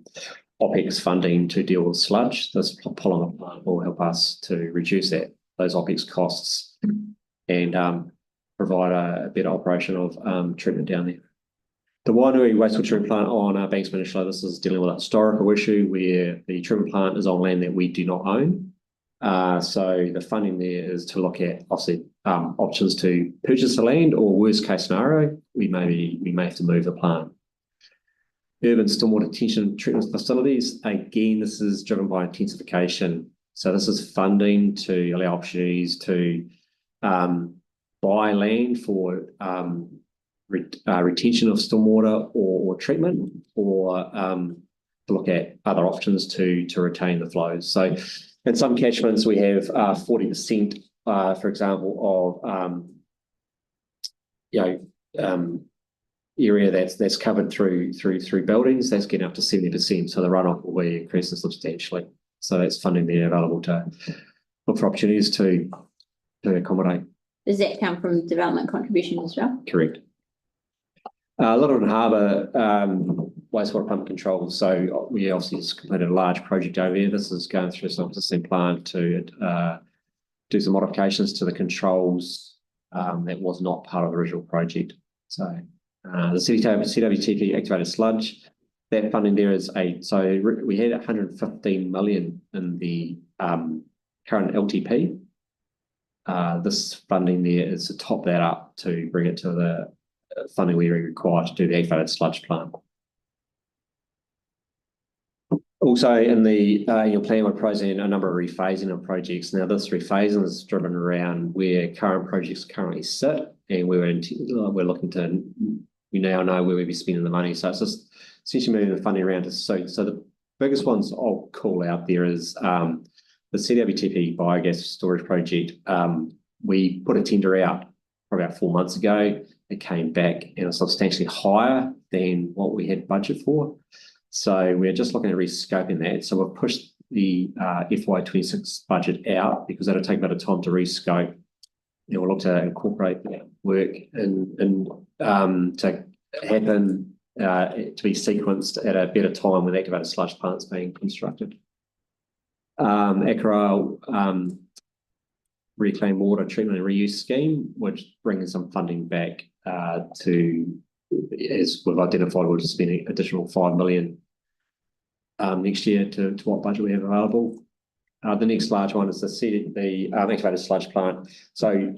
OPEX funding to deal with sludge. This polymer plant will help us to reduce those OPEX costs and provide a better operation of treatment down there. The Wainui wastewater treatment plant on Banks Peninsula, this is dealing with a historical issue where the treatment plant is on land that we do not own. So the funding there is to look at obviously options to purchase the land, or worst case scenario, we may have to move the plant. Urban stormwater detention treatment facilities. Again, this is driven by intensification So this is funding to allow opportunities to buy land for retention of stormwater or treatment, or to look at other options to retain the flows. So in some catchments we have 40%, for example, of area that's covered through buildings. That's getting up to 70%. So the runoff will be increasing substantially. So that's funding there available to look for opportunities to accommodate. Does that come from development contribution as well? Correct. Lyttelton Harbour wastewater pump control. So we obviously just completed a large project over there. This is going through some existing plant to do some modifications to the controls that was not part of the original project. So the CWTP activated sludge, that funding there is so we had 115 million in the current LTP. This funding there is to top that up to bring it to the funding we require to do the activated sludge plant. Also in the annual plan, we're proposing a number of rephasing of projects. Now this rephasing is driven around where current projects currently sit, and we're looking to, we now know where we'll be spending the money. So it's just essentially moving the funding around to suit. So the biggest ones I'll call out there is the CWTP biogas storage project. We put a tender out probably about 4 months ago. It came back and it was substantially higher than what we had budget for. So we're just looking at rescoping that. So we've pushed the FY26 budget out because that'll take a bit of time to rescope. And we'll look to incorporate that work and to happen to be sequenced at a better time when activated sludge plants being constructed. ACRA reclaimed water treatment and reuse scheme, which brings some funding back to, as we've identified, we'll just spend an additional 5 million next year to what budget we have available. The next large one is the activated sludge plant. So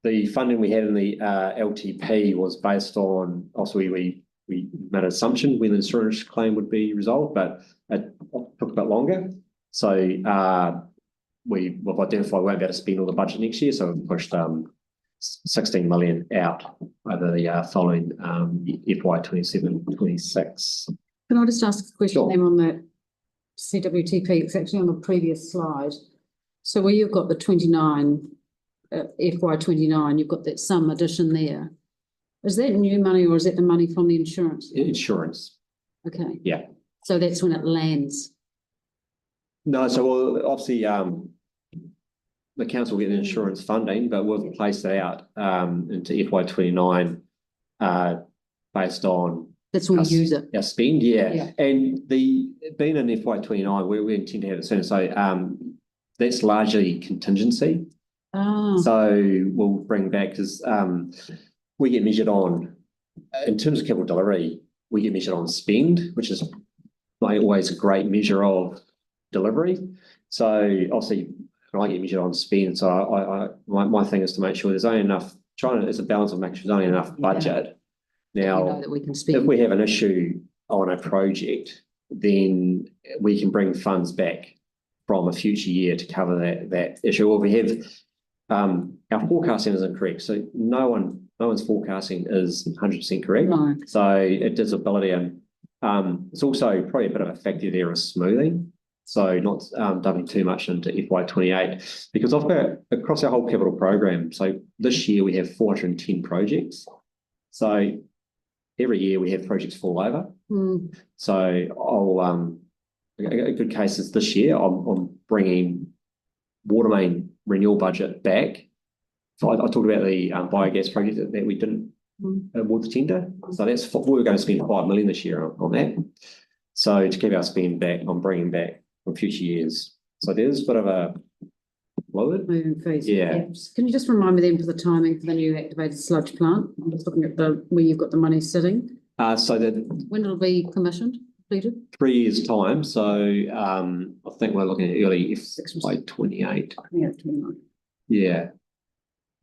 the funding we had in the LTP was based on, also we made an assumption when the insurance claim would be resolved, but it took a bit longer. So we've identified we won't be able to spend all the budget next year, so we've pushed 16 million out over the following FY27-26. Can I just ask a question Sure. then on that CWTP? It's actually on the previous slide. So where you've got the 29, FY29, you've got that sum addition there. Is that new money or is that the money from the insurance? Insurance. Okay. Yeah. So that's when it lands. No, so obviously the council will get the insurance funding, but we've placed it out into FY29 based on That's when we use it. our spend, yeah. Yeah. And being in FY29, we intend to have it soon. So that's largely contingency. Ah. So we'll bring back, because we get measured on, in terms of capital delivery, we get measured on spend, which is not always a great measure of delivery. So obviously I get measured on spend. So my thing is to make sure there's only enough, it's a balance of making sure there's only enough budget. Now, We know that we can spend. if we have an issue on a project, then we can bring funds back from a future year to cover that issue. Or we have our forecasting is incorrect. So no one's forecasting is 100% correct. No. So it does ability, and it's also probably a bit of a factor there of smoothing. So not dumping too much into FY28, because across our whole capital program. So this year we have 410 projects. So every year we have projects fall over. Mm. So I'll a good case is this year I'm bringing water main renewal budget back. So I talked about the biogas project that we didn't award the tender. So that's we were going to spend 5 million this year on that. So to keep our spend back, I'm bringing back from future years. So there's a bit of a fluid. Moving fees. Yeah. Can you just remind me then for the timing for the new activated sludge plant? I'm just looking at where you've got the money sitting. So that When it'll be commissioned, completed? 3 years' time. So I think we're looking at early FY28. Yeah, 29. Yeah.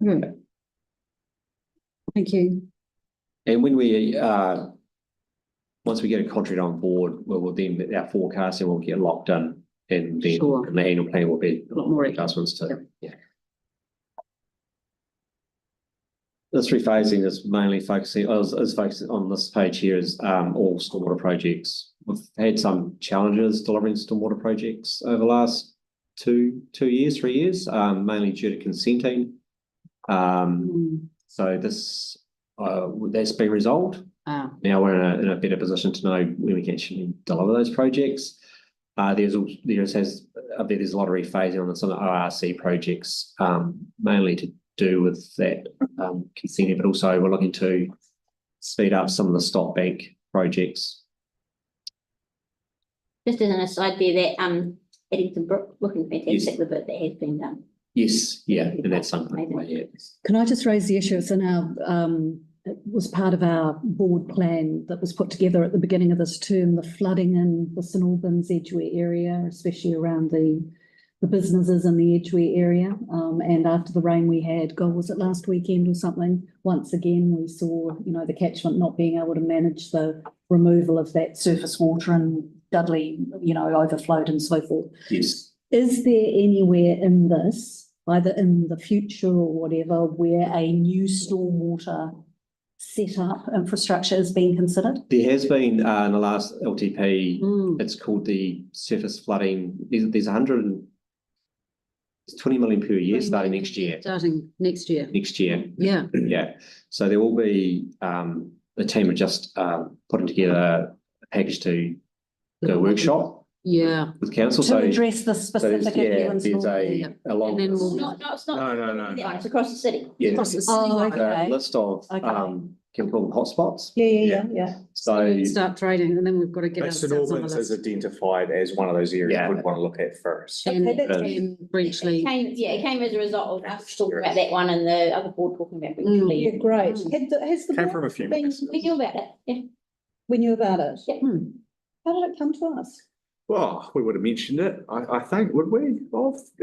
Good. Thank you. And when we once we get a contract on board, we'll then our forecasting will get locked in And then Sure. in the annual plan will be A lot more. adjustments to, yeah. This rephasing is mainly focusing, is focusing on this page here is all stormwater projects. We've had some challenges delivering stormwater projects over the last 3 years, mainly due to consenting. So this that's been resolved. Ah, Now we're in a better position to know when we can actually deliver those projects. There's a lot of rephasing on some of the ORC projects, mainly to do with that consenting, but also we're looking to speed up some of the stop bank projects. Just as an aside there, that Eddington Brook looking fantastic, the bit that has been done. Yes, yeah, and that's something. Yeah. Can I just raise the issue? It's in our, it was part of our board plan that was put together at the beginning of this term, the flooding in the St Albans Edgware area, especially around the businesses in the Edgware area. And after the rain we had, was it last weekend or something? Once again, we saw, the catchment not being able to manage the removal of that surface water, and Dudley, overflowed and so forth. Yes. Is there anywhere in this, either in the future or whatever, where a new stormwater setup infrastructure is being considered? There has been in the last LTP, it's called the surface flooding. There's 20 million per year starting next year. starting next year. Next year. Yeah. Yeah. So there will be the team are just putting together a package to do a workshop Yeah. with council. To So address the specific issue in there's Stormwater. a long And then we'll- No, it's not. No. It's across the city. yeah, Across the Oh, city. okay. list of Okay. chemical hotspots. Yeah. So Start trading, and then we've got to get But St ourselves on the Albans is list. identified as one of those areas Yeah. we'd want to look at first. And Okay, that's and Breachley. It came as a result of us talking about that one and the other board talking about Breachley. Yeah, great. Mm. Has the Came board from a few been- minutes. We knew about it, yeah. We knew about it? Yeah. How did it come to us? Well, we would have mentioned it, I think, would we,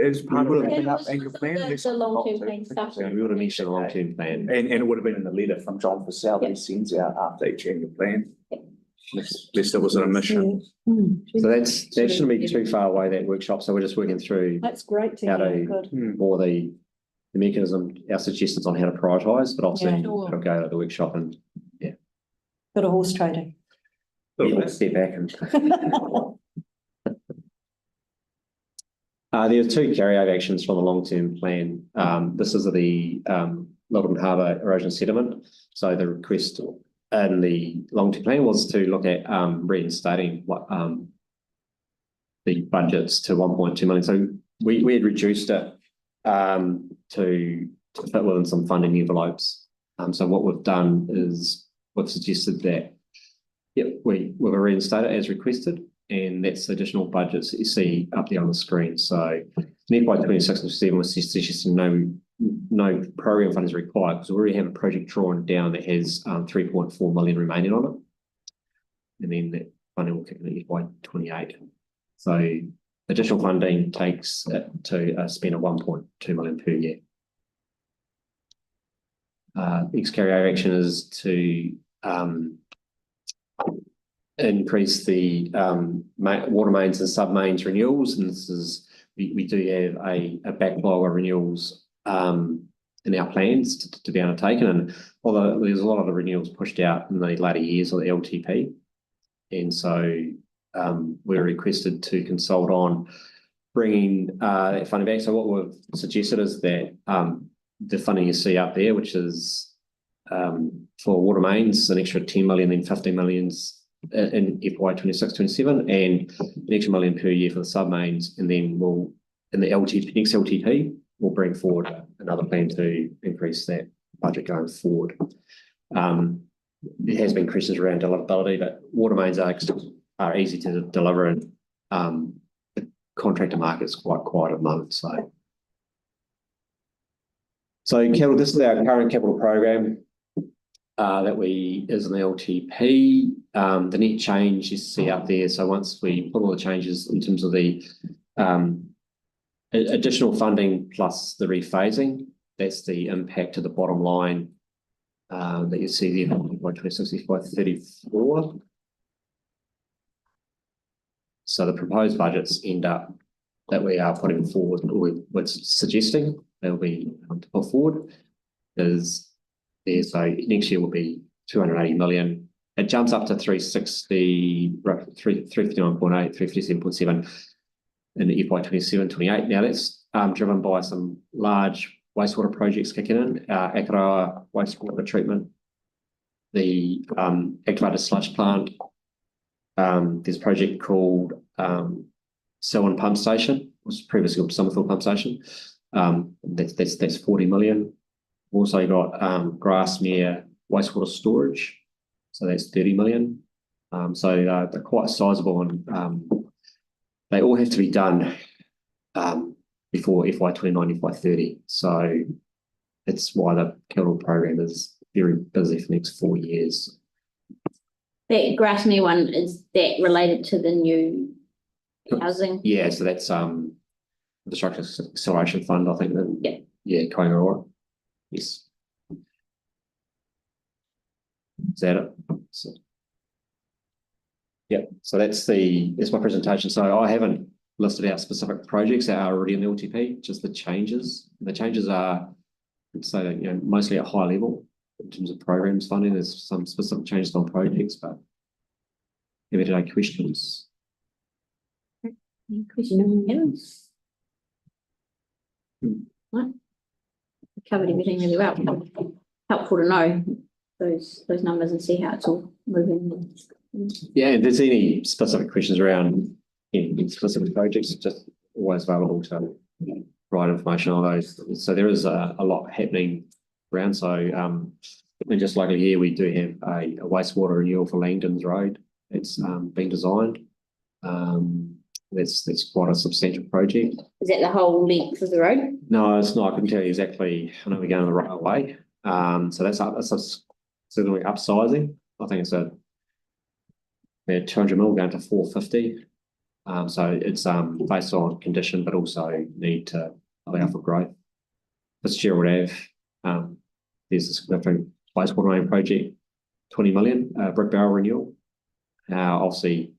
as part would of have. the It was annual plan? the long-term plan stuff. we would have mentioned a long-term plan. And it would have been in the letter from John Purcell that he sends out after each annual plan. Lest there was an omission. So that shouldn't be too far away, that workshop. So we're just working through That's great to How hear, to- good. more the mechanism, our suggestions on how to prioritise, but obviously Yeah. it'll go at the workshop and Bit of horse trading. we'll step back and. There are 2 carryover actions from the long-term plan. This is the Littleton Harbour erosion sediment. So the request in the long-term plan was to look at reinstating what the budgets to 1.2 million. So we had reduced it to fit within some funding envelopes. So what we've done is we've suggested that we've reinstated as requested, and that's the additional budgets that you see up there on the screen. So in FY 26 and 27 was suggesting no program fund is required because we already have a project drawn down that has 3.4 million remaining on it, and then that funding will kick in FY 28. So additional funding takes it to a spend of 1.2 million per year. Next carryover action is to increase the water mains and sub-mains renewals, and this is we do have a backlog of renewals in our plans to be undertaken, and although there's a lot of the renewals pushed out in the later years of the LTP, and so we're requested to consult on bringing that funding back. So what we've suggested is that the funding you see up there, which is for water mains, an extra 10 million and 15 millions in FY 26-27, and an extra million per year for the sub-mains, and then we'll, in the next LTP, we'll bring forward another plan to increase that budget going forward. There has been questions around deliverability, but water mains are easy to deliver, and the contractor market's quite quiet at the moment. So capital, this is our current capital program that is in the LTP. The net change you see up there. So once we put all the changes in terms of the additional funding plus the rephasing, that's the impact to the bottom line that you see there by 26, by 34. So the proposed budgets end up that we are putting forward, or we're suggesting they'll be to put forward is there. So next year will be 280 million. It jumps up to 359.8, 357.7 in the FY 27-28. Now that's driven by some large wastewater projects kicking in, Akaroa wastewater treatment, the activated sludge plant. There's a project called Selwyn Pump Station, was previously called Somerville Pump Station. That's 40 million. Also got Grassmere wastewater storage, so that's 30 million. So they're quite sizable, and they all have to be done before FY 29, FY 30. So that's why the capital program is very busy for the next 4 years. That Grassmere one, is that related to the new housing? Yeah, so that's Infrastructure Acceleration Fund, I think. Yeah. Yeah, Kaingaroa. Yes. Is that it? So, yeah, so that's my presentation. So I haven't listed out specific projects that are already in the LTP, just the changes. The changes are, so mostly at high level in terms of programs funding. There's some specific changes on projects, but have any questions? Any questions? Right. Covered everything really well. Helpful to know those numbers and see how it's all moving. Yeah, if there's any specific questions around any specific projects, it's just always available to provide information on those. So there is a lot happening around. So and just like here, we do have a wastewater renewal for Langdons Road. It's been designed. That's quite a substantial project. Is that the whole length of the road? No, it's not. I can tell you exactly. I know we're going the right way. So that's certainly upsizing. I think it's we had 200 mil going to 450. So it's based on condition, but also need to allow for growth. Fitzgerald Ave, there's a significant wastewater main project, 20 million, brick barrel renewal. Obviously,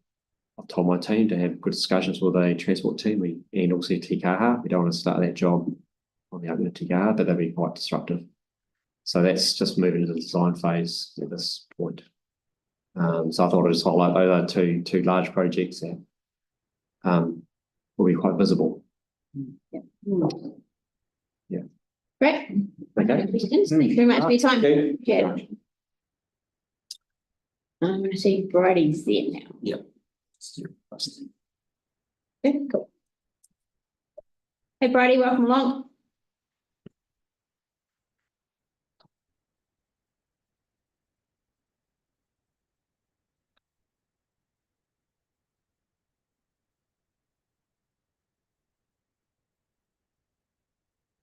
I've told my team to have good discussions with the transport team and also Tikaha. We don't want to start that job on the opening of Tikaha, but that'd be quite disruptive. So that's just moving to the design phase at this point. So I thought I'd just highlight those two large projects that will be quite visible. Yeah. Yeah. Great. Okay. Questions? Thank you very much for your time. Okay. Yeah. I'm going to see Bridie's there now. Yep. Okay, cool. Hey, Bridie, welcome along.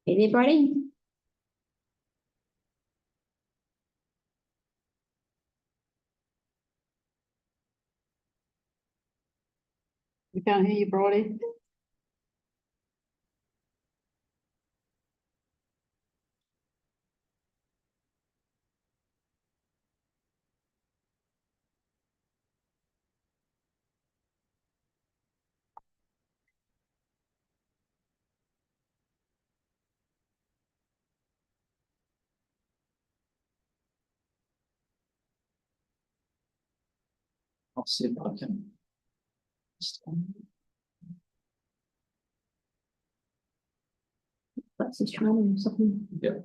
Hey there, Bridie. We can't hear you, Bridie. I'll see if I can. That's his training or something. Yeah.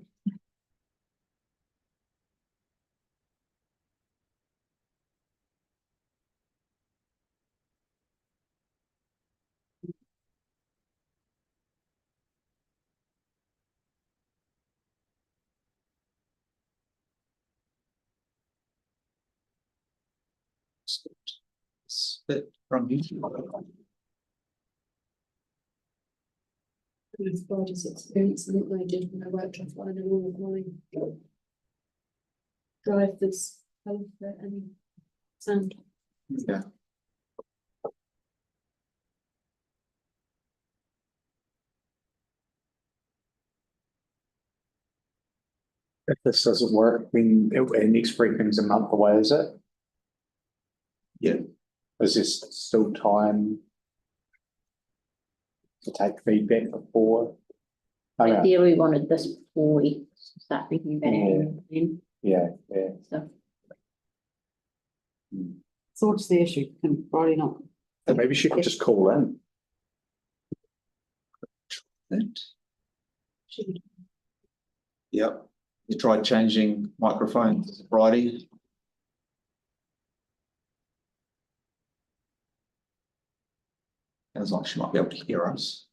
Spit from you. It's Bridie's experience, and I did when I worked offline and all of my drive this and sound. Yeah. If this doesn't work, next briefing's a month away, is it? Yeah. Is this still time to take feedback before. I know. Ideally, we wanted this before we start thinking about it. Yeah. So, So what's the issue? Can Friday not? So maybe she could just call in. Yep, you tried changing microphones, Friday. Sounds like she might be able to hear us.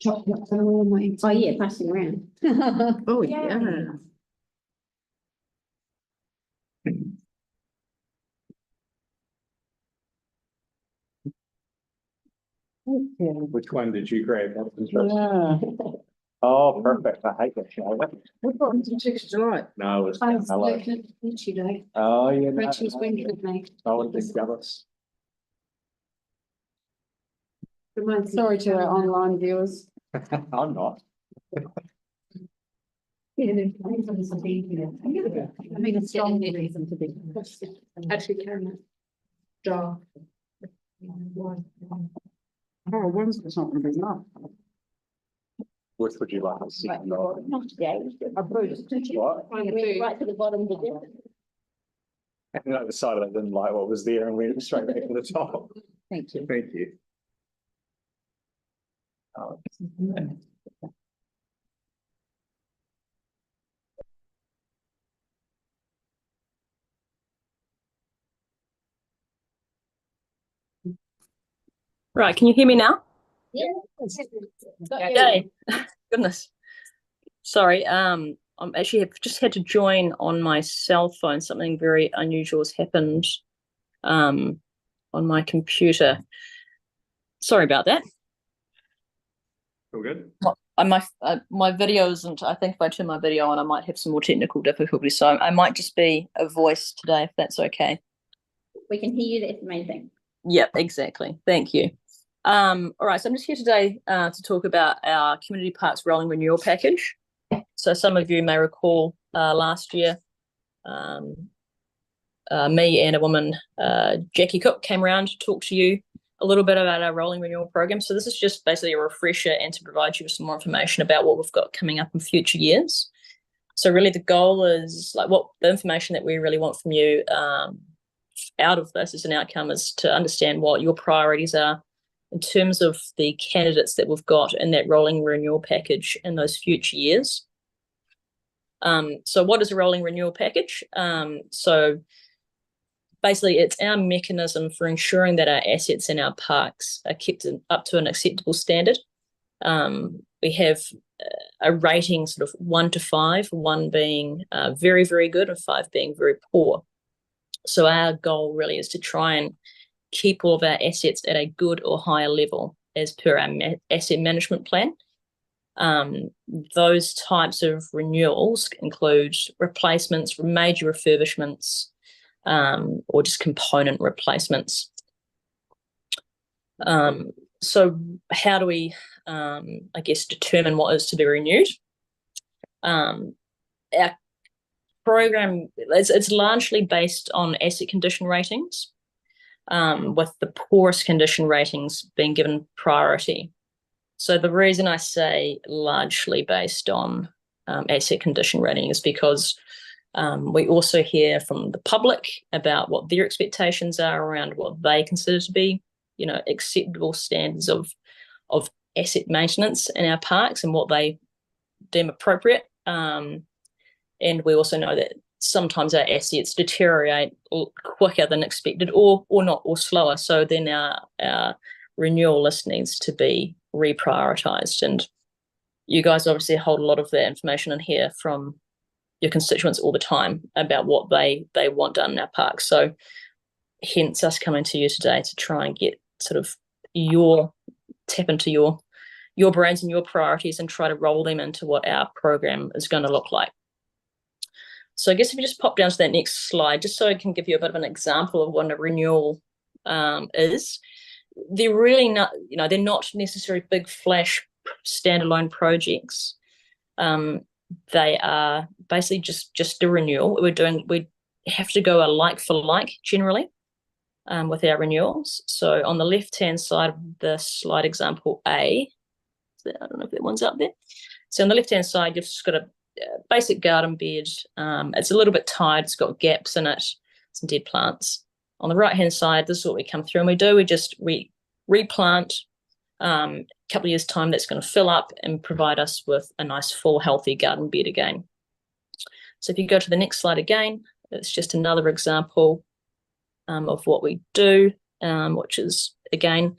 Chocolate for all my. oh yeah, passing around. Oh, yeah. Which one did you grab? Yeah. Oh, perfect. I hate that show. What button did you July? No, it was. I was Hello. looking at the picture today. Oh, yeah. No, Rachel's winking at me. I would be jealous. Sorry to our online viewers. I'm not. I mean, a strong reason to be. Actually, Karen. Jar. Oh, Wednesday's not gonna be enough. Which would you like to see? Right, not today. What? Right to the bottom of the. And I decided I didn't like what was there and went straight back to the top. Thank you. Thank you. Right, can you hear me now? Yeah. Yay. Goodness. Sorry, I'm actually have just had to join on my cell phone. Something very unusual has happened on my computer. Sorry about that. All good? My video isn't, I think if I turn my video on, I might have some more technical difficulties. So I might just be a voice today, if that's okay. We can hear you, that's the main thing. Yep, exactly. Thank you. All right, so I'm just here today to talk about our Community Parks Rolling Renewal Package. So some of you may recall last year, me and a woman, Jackie Cook, came around to talk to you a little bit about our rolling renewal program. So this is just basically a refresher and to provide you with some more information about what we've got coming up in future years. So really the goal is like what the information that we really want from you out of this as an outcome is to understand what your priorities are in terms of the candidates that we've got in that rolling renewal package in those future years. So what is a rolling renewal package? So basically it's our mechanism for ensuring that our assets in our parks are kept up to an acceptable standard. We have a rating sort of 1 to 5, 1 being very, very good and 5 being very poor. So our goal really is to try and keep all of our assets at a good or higher level as per our asset management plan. Those types of renewals include replacements, major refurbishments, or just component replacements. So how do we, I guess, determine what is to be renewed? Our program, it's largely based on asset condition ratings, with the poorest condition ratings being given priority. So the reason I say largely based on asset condition rating is because we also hear from the public about what their expectations are around what they consider to be, acceptable standards of asset maintenance in our parks and what they deem appropriate. And we also know that sometimes our assets deteriorate quicker than expected or not, or slower. So then our renewal list needs to be reprioritized. And you guys obviously hold a lot of that information in here from your constituents all the time about what they want done in our parks. So hence us coming to you today to try and get sort of tap into your brains and your priorities and try to roll them into what our program is going to look like. So I guess if you just pop down to that next slide, just so I can give you a bit of an example of what a renewal is. they're really not, they're not necessarily big flash standalone projects. They are basically just a renewal. We have to go a like for like generally with our renewals. So on the left-hand side of the slide example A, I don't know if that one's up there. So on the left-hand side, you've just got a basic garden bed. It's a little bit tired. It's got gaps in it, some dead plants. On the right-hand side, this is what we come through and we do. We replant. A couple of years' time, that's going to fill up and provide us with a nice, full, healthy garden bed again. So if you go to the next slide again, it's just another example of what we do, which is, again,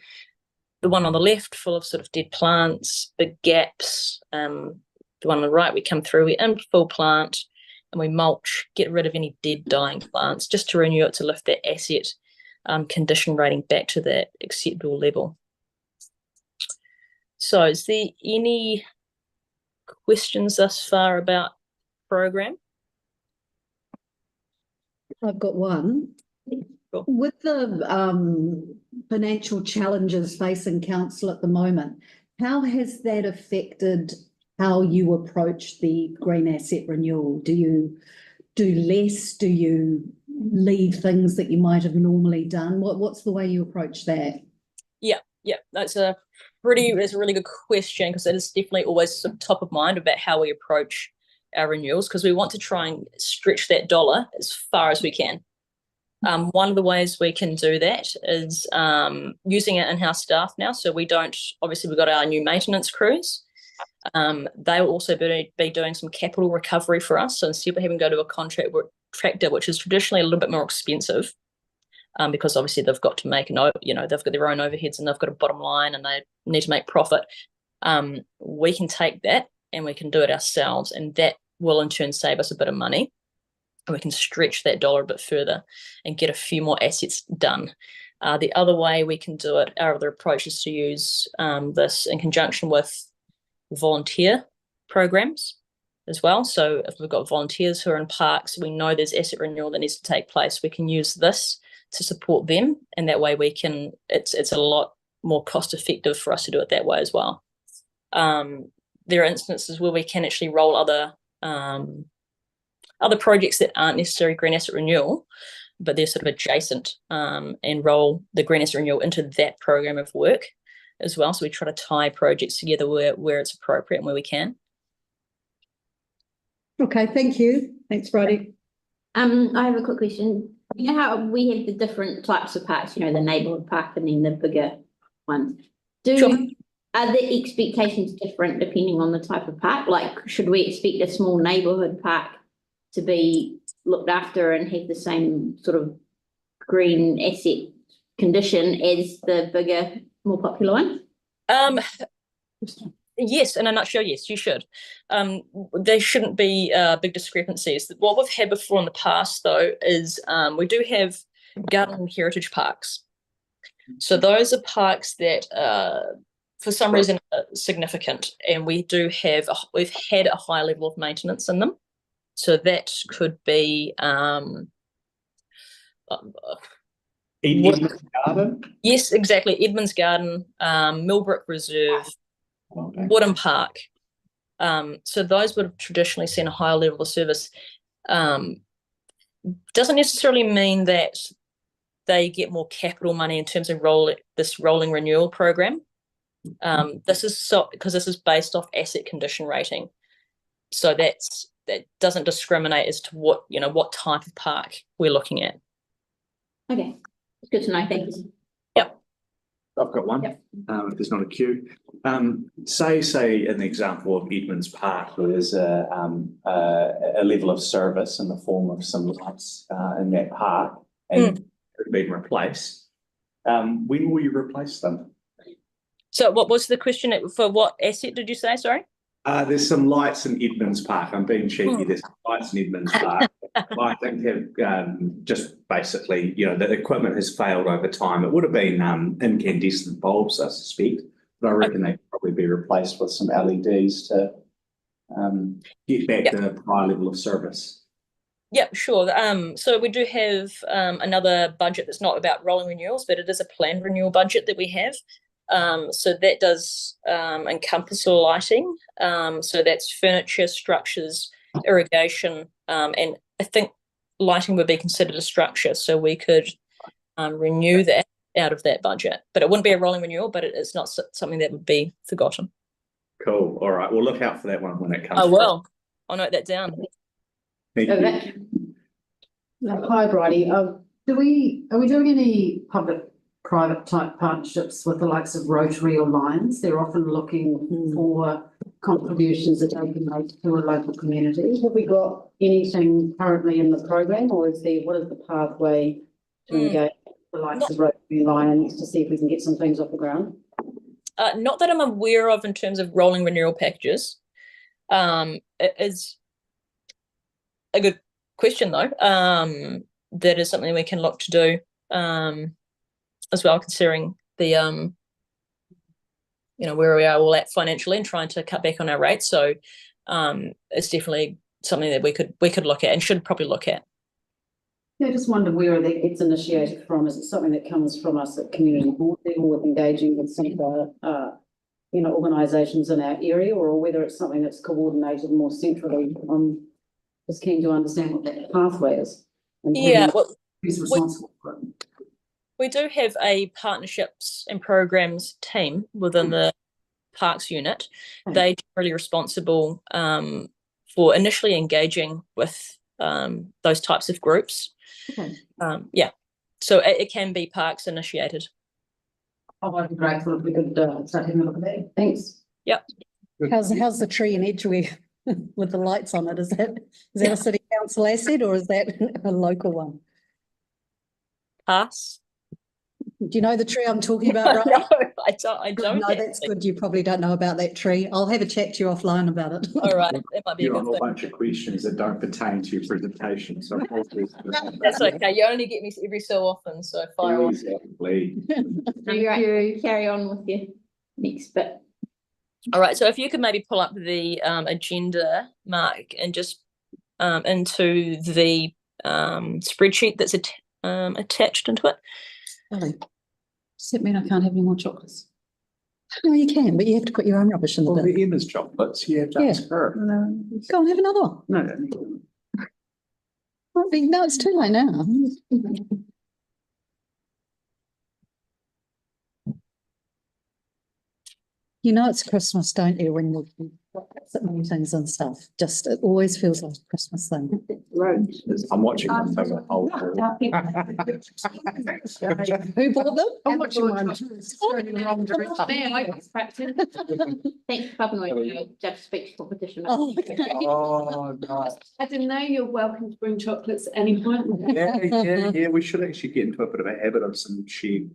the one on the left full of sort of dead plants, big gaps. The one on the right, we come through, we full plant and we mulch, get rid of any dead, dying plants just to renew it, to lift that asset condition rating back to that acceptable level. So is there any questions thus far about program? I've got one. Sure. With the financial challenges facing council at the moment, how has that affected how you approach the green asset renewal? Do you do less? Do you leave things that you might have normally done? What's the way you approach that? Yeah, that's a really good question, because it is definitely always sort of top of mind about how we approach our renewals, because we want to try and stretch that dollar as far as we can. One of the ways we can do that is using our in-house staff now. So we don't, obviously we've got our new maintenance crews. They will also be doing some capital recovery for us. So instead of having to go to a contractor, which is traditionally a little bit more expensive, because obviously they've got to make, they've got their own overheads and they've got a bottom line and they need to make profit. We can take that and we can do it ourselves, and that will in turn save us a bit of money. And we can stretch that dollar a bit further and get a few more assets done. The other way we can do it, our other approach, is to use this in conjunction with volunteer programs as well. So if we've got volunteers who are in parks, we know there's asset renewal that needs to take place, we can use this to support them, and that way we can, it's a lot more cost effective for us to do it that way as well. There are instances where we can actually roll other projects that aren't necessarily green asset renewal, but they're sort of adjacent, and roll the green asset renewal into that program of work as well. So we try to tie projects together where it's appropriate and where we can. Okay, thank you. Thanks, Bridie. I have a quick question. You know how we have the different types of parks, the neighbourhood park and then the bigger ones. Sure. Are the expectations different depending on the type of park? Like, should we expect a small neighbourhood park to be looked after and have the same sort of green asset condition as the bigger, more popular one? Yes, in a nutshell, yes, you should. There shouldn't be big discrepancies. What we've had before in the past, though, is we do have garden heritage parks. So those are parks that, for some reason, are significant, and we've had a high level of maintenance in them. So that could be Edmund's Garden? Yes, exactly. Edmund's Garden, Millbrook Reserve, Woodham Park. So those would have traditionally seen a higher level of service. Doesn't necessarily mean that they get more capital money in terms of this rolling renewal program. This is because this is based off asset condition rating. So that doesn't discriminate as to what type of park we're looking at. Okay, it's good to know. Thank you. Yep. I've got one. Yep. If there's not a queue. Say in the example of Edmund's Park, where there's a level of service in the form of some lights in that park, and they've been replaced. When will you replace them? So what was the question for what asset did you say, sorry? There's some lights in Edmund's Park. I'm being cheeky. There's some lights in Edmund's Park. I think have just basically, the equipment has failed over time. It would have been incandescent bulbs, I suspect, but I reckon they could probably be replaced with some LEDs to get back the prior level of service. Yeah, sure. So we do have another budget that's not about rolling renewals, but it is a planned renewal budget that we have. So that does encompass lighting. So that's furniture, structures, irrigation, and I think lighting would be considered a structure. So we could renew that out of that budget, but it wouldn't be a rolling renewal. But it's not something that would be forgotten. Cool. All right. We'll look out for that one when it comes. Oh well, I'll note that down. Thank you. Hi, Bridie. Are we doing any public-private type partnerships with the likes of Rotary or Lions? They're often looking for contributions that they can make to a local community. Have we got anything currently in the program, or what is the pathway to engage the likes of Rotary and Lions to see if we can get some things off the ground? Not that I'm aware of in terms of rolling renewal packages. It is a good question though. That is something we can look to do as well, considering the where we are all at financially and trying to cut back on our rates. So it's definitely something that we could look at and should probably look at. Yeah, I just wonder where that gets initiated from. Is it something that comes from us at community board level with engaging with some of the organisations in our area, or whether it's something that's coordinated more centrally? I'm just keen to understand what that pathway is. Yeah, well, who's responsible for it? We do have a partnerships and programs team within the parks unit. They're really responsible for initially engaging with those types of groups. Okay. Yeah, so it can be parks initiated. Oh, I'd be grateful if we could start having a look at that. Thanks. Yep. How's the tree in Edgeware with the lights on it? Is that a city council asset or is that a local one? Pass. Do you know the tree I'm talking about, right? No, I don't. No, that's good. You probably don't know about that tree. I'll have a chat to you offline about it. All right, that might be You're a on good a thing. bunch of questions that don't pertain to your presentation, so That's okay. You only get me every so often, so fire on. Exactly. Carry on with your next bit. All right, so if you could maybe pull up the agenda, Mark, and just into the spreadsheet that's attached into it. Really? Does that mean I can't have any more chocolates? No, you can, but you have to put your own rubbish in the Well, bin. the Emma's chocolates, you have to ask her. Go on, have another one. No, don't need them. No, it's too late now. You know it's Christmas, don't you, when you at meetings and stuff? Just, it always feels like a Christmas thing. I'm watching them take a whole. Who bought them? I'm watching mine. Thanks, Papanui, Judge Speech Competition. Oh, okay. Oh, nice. I didn't know you're welcome to bring chocolates at any point. Yeah, we should actually get into a bit of a habit of some shared.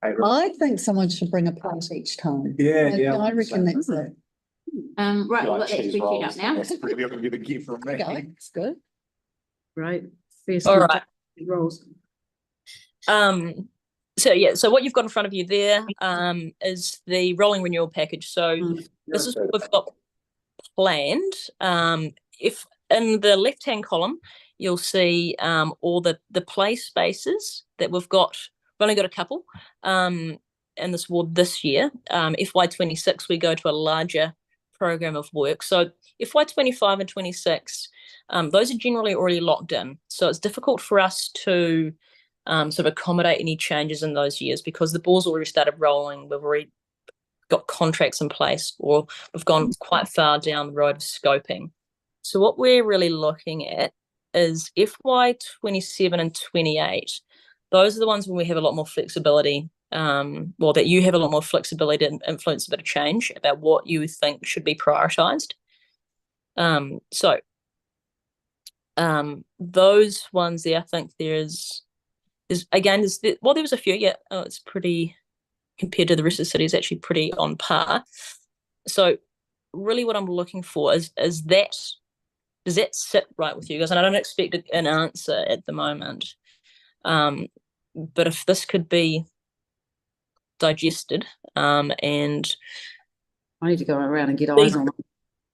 I think someone should bring a plate each time. Yeah, I reckon that's it. Right, we've got that spreadsheet up now. That's pretty good to get from me. That's good. Right. All right. Rolls. So what you've got in front of you there is the rolling renewal package. So this is what we've got planned. If in the left-hand column, you'll see all the play spaces that we've got. We've only got a couple in this ward this year. FY26, we go to a larger program of work. So FY25 and 26, those are generally already locked in. So it's difficult for us to sort of accommodate any changes in those years because the ball's already started rolling. We've already got contracts in place, or we've gone quite far down the road of scoping. So what we're really looking at is FY27 and 28. Those are the ones when we have a lot more flexibility, that you have a lot more flexibility to influence a bit of change about what you think should be prioritised. Those ones there, I think there was a few, it's pretty, compared to the rest of the city, is actually pretty on par. So really what I'm looking for is that, does that sit right with you guys? And I don't expect an answer at the moment. But if this could be digested, and I need to go around and get eyes on it.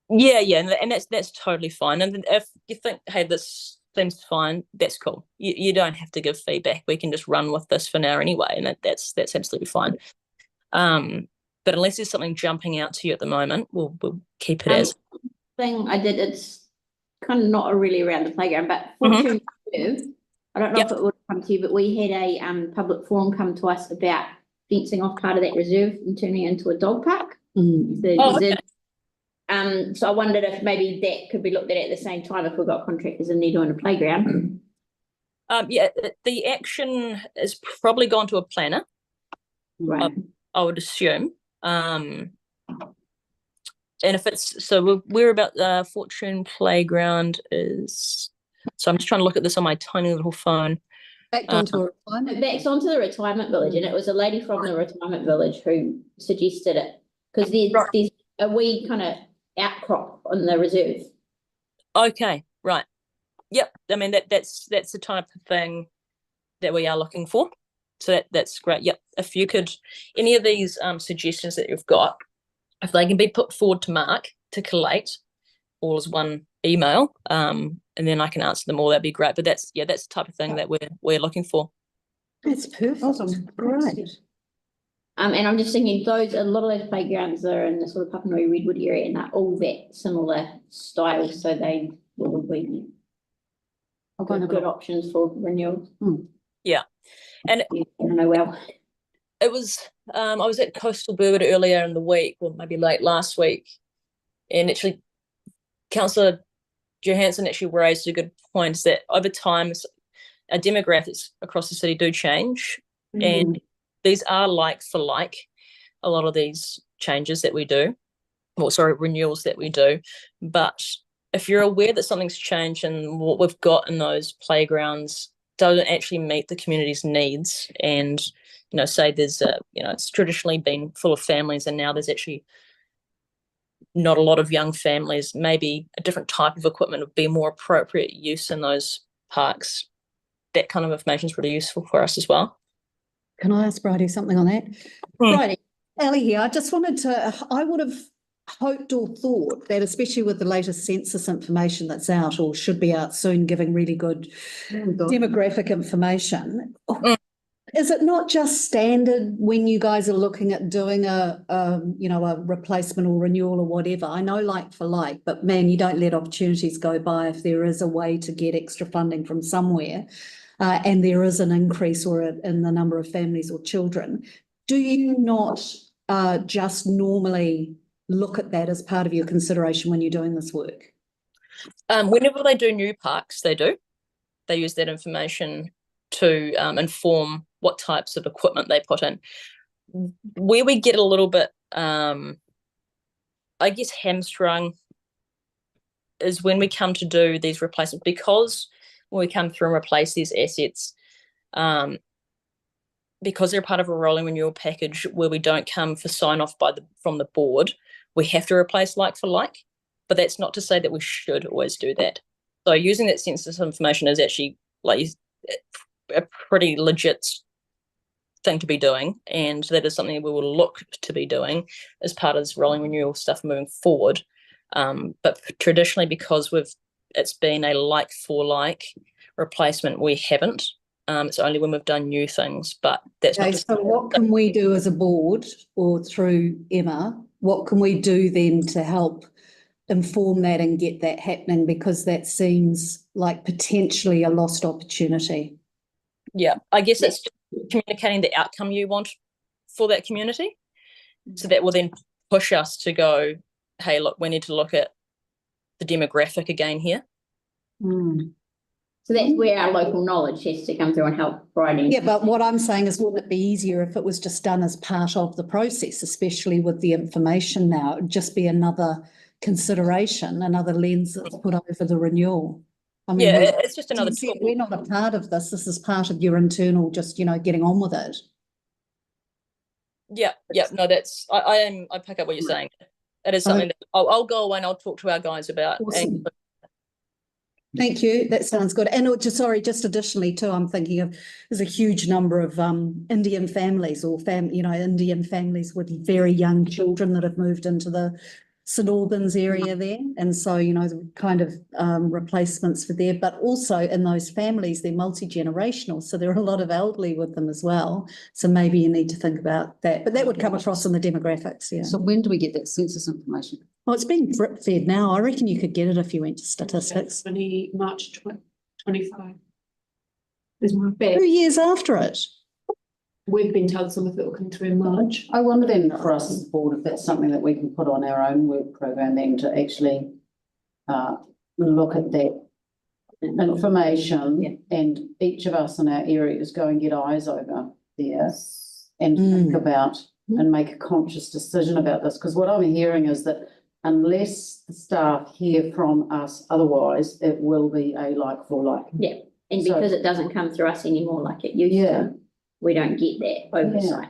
Yeah, and that's totally fine. And if you think, hey, this seems fine, that's cool. You don't have to give feedback. We can just run with this for now anyway, and that's absolutely fine. But unless there's something jumping out to you at the moment, we'll keep it as. Thing I did, it's kind of not really around the playground, but Fortune Reserve, I don't know if it would come to you, but we had a public forum come to us about fencing off part of that reserve and turning it into a dog park. Okay. So I wondered if maybe that could be looked at the same time if we've got contractors in there doing a playground. Yeah, the action has probably gone to a planner, Right. I would assume. And if it's, so we're about Fortune Playground is, so I'm just trying to look at this on my tiny little phone. Back onto a retirement. Back onto the retirement village, and it was a lady from the retirement village who suggested it, because there's a wee kind of outcrop on the reserve. Okay, right. Yep. I mean, that's the type of thing that we are looking for. So that's great. Yep. If you could, any of these suggestions that you've got, if they can be put forward to Mark to collate all as one email, and then I can answer them all, that'd be great. But that's the type of thing that we're looking for. That's perfect. Awesome. Great. And I'm just thinking a lot of those playgrounds are in the sort of Papanui Redwood area, and they're all that similar style, so they will be good options for renewal. Yeah. And I don't know, well, it was I was at Coastal Bird earlier in the week, or maybe late last week, and actually Councillor Johansson actually raised a good point, is that over time our demographics across the city do change, and these are like for like, a lot of these changes that we do, renewals that we do. But if you're aware that something's changed and what we've got in those playgrounds doesn't actually meet the community's needs, and say there's it's traditionally been full of families and now there's actually not a lot of young families, maybe a different type of equipment would be more appropriate use in those parks. That kind of information is really useful for us as well. Can I ask Bridie something on that? Bridie, Ellie here. I would have hoped or thought that, especially with the latest census information that's out or should be out soon, giving really good demographic information. Is it not just standard when you guys are looking at doing a replacement or renewal or whatever? I know like for like, but man, you don't let opportunities go by if there is a way to get extra funding from somewhere, and there is an increase in the number of families or children. Do you not just normally look at that as part of your consideration when you're doing this work? Whenever they do new parks, they use that information to inform what types of equipment they put in. Where we get a little bit, I guess, hamstrung is when we come to do these replacements, because when we come through and replace these assets, because they're part of a rolling renewal package where we don't come for sign off from the board, we have to replace like for like. But that's not to say that we should always do that. So using that census information is actually like a pretty legit thing to be doing, and that is something we will look to be doing as part of this rolling renewal stuff moving forward. But traditionally, because it's been a like for like replacement, we haven't. It's only when we've done new things, but that's okay, not. So what can we do as a board or through Emma? What can we do then to help inform that and get that happening? Because that seems like potentially a lost opportunity. Yeah, I guess it's communicating the outcome you want for that community. So that will then push us to go, hey, look, we need to look at the demographic again here. So that's where our local knowledge has to come through and help writing. Yeah, but what I'm saying is, wouldn't it be easier if it was just done as part of the process, especially with the information now? It would just be another consideration, another lens that's put over the renewal. I mean, it's just another tool. We're not a part of this. This is part of your internal, just, getting on with it. Yeah. No, that's, I pick up what you're saying. It is something that I'll go away and I'll talk to our guys about. Awesome. Thank you. That sounds good. And just additionally too, I'm thinking of, there's a huge number of Indian families or Indian families with very young children that have moved into the St Albans area there. And so, you know, the kind of replacements for there, but also in those families, they're multi-generational. So there are a lot of elderly with them as well. So maybe you need to think about that, but that would come across in the demographics, yeah. So when do we get that census information? Well, it's being drip fed now. I reckon you could get it if you went to statistics. March 25. Is my bet. 2 years after it. We've been told some of it will come through in March. I wonder then for us as a board, if that's something that we can put on our own work program then to actually look at that information and each of us in our areas go and get eyes over there and think about and make a conscious decision about this. Because what I'm hearing is that unless the staff hear from us otherwise, it will be a like for like. Yeah, and because it doesn't come through us anymore like it used to, we don't get that oversight.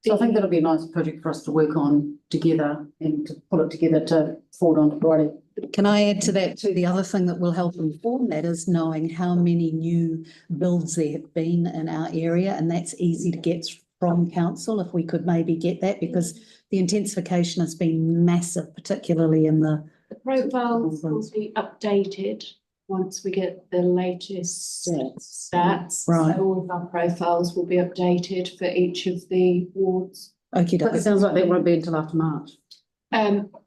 So I think that'll be a nice project for us to work on together and to pull it together to forward on to Friday. Can I add to that too? The other thing that will help inform that is knowing how many new builds there have been in our area, and that's easy to get from council if we could maybe get that, because the intensification has been massive, particularly in the profiles will be updated once we get the latest stats. Right. So all of our profiles will be updated for each of the wards. Okay, It sounds like that won't be until after March.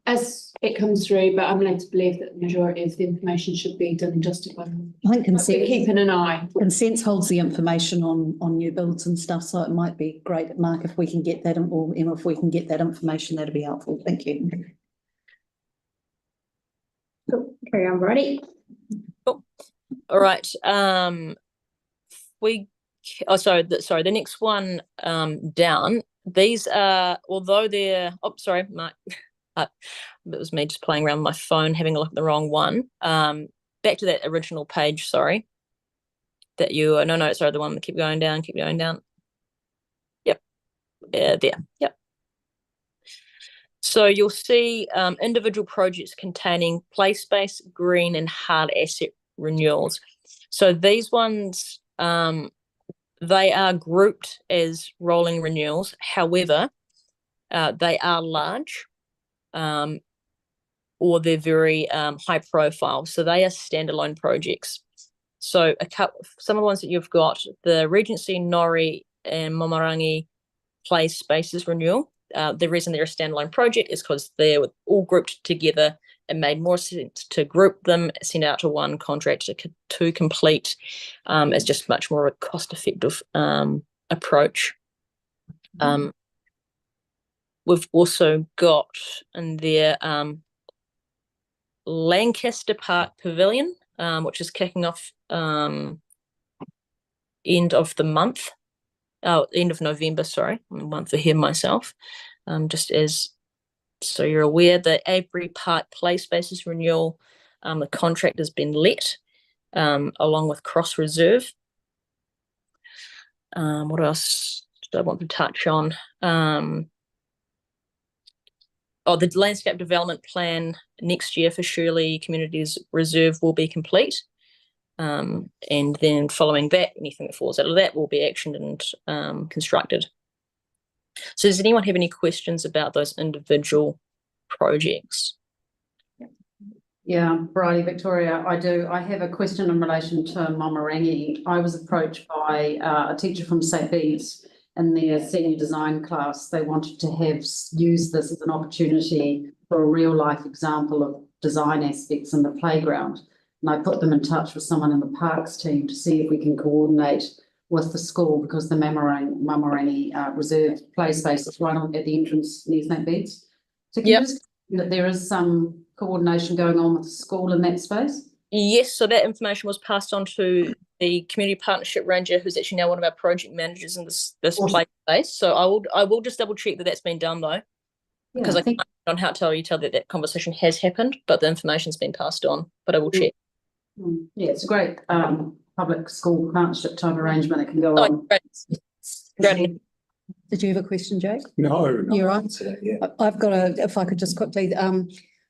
As it comes through, but I'm led to believe that the majority of the information should be done and dusted by them. I think We're keeping an eye. Consents holds the information on new builds and stuff, so it might be great, Mark, if we can get that, or Emma, if we can get that information, that'd be helpful. Thank you. Cool. Carry on, Bridie. Cool. All right. The next one down. These are, although they're, Mark, that was me just playing around with my phone, having a look at the wrong one. Back to that original page, sorry. That you, the one that keep going down. Yep. There, yep. So you'll see individual projects containing play space, green and hard asset renewals. So these ones, they are grouped as rolling renewals. However, they are large or they're very high profile. So they are standalone projects. So some of the ones that you've got, the Regency, Norrie and Momarangi play spaces renewal. The reason they're a standalone project is because they're all grouped together. It made more sense to group them, send out to one contractor to complete. It's just much more a cost-effective approach. We've also got in there Lancaster Park Pavilion, which is kicking off end of the month. End of November, sorry. I'm a month ahead myself. Just as so you're aware, the Avery Park Play Spaces renewal, the contract has been let, along with Cross Reserve. What else do I want to touch on? The landscape development plan next year for Shirley Communities Reserve will be complete. And then following that, anything that falls out of that will be actioned and constructed. So does anyone have any questions about those individual projects? Yeah, Bridie, Victoria, I do. I have a question in relation to Momarangi. I was approached by a teacher from St. Bede's in their senior design class. They wanted to use this as an opportunity for a real life example of design aspects in the playground. And I put them in touch with someone in the parks team to see if we can coordinate with the school, because the Momarangi Reserve play space is right at the entrance near St. Bede's. So can you just that there is some coordination going on with the school in that space? Yes, so that information was passed on to the community partnership ranger, who's actually now one of our project managers in this play space. So I will just double check that that's been done though, because I can't on how to tell you that conversation has happened, but the information's been passed on. But I will check. Yeah, it's a great public school partnership type arrangement that can go on. Great. Did you have a question, Jake? No. You're right. I've got if I could just quickly,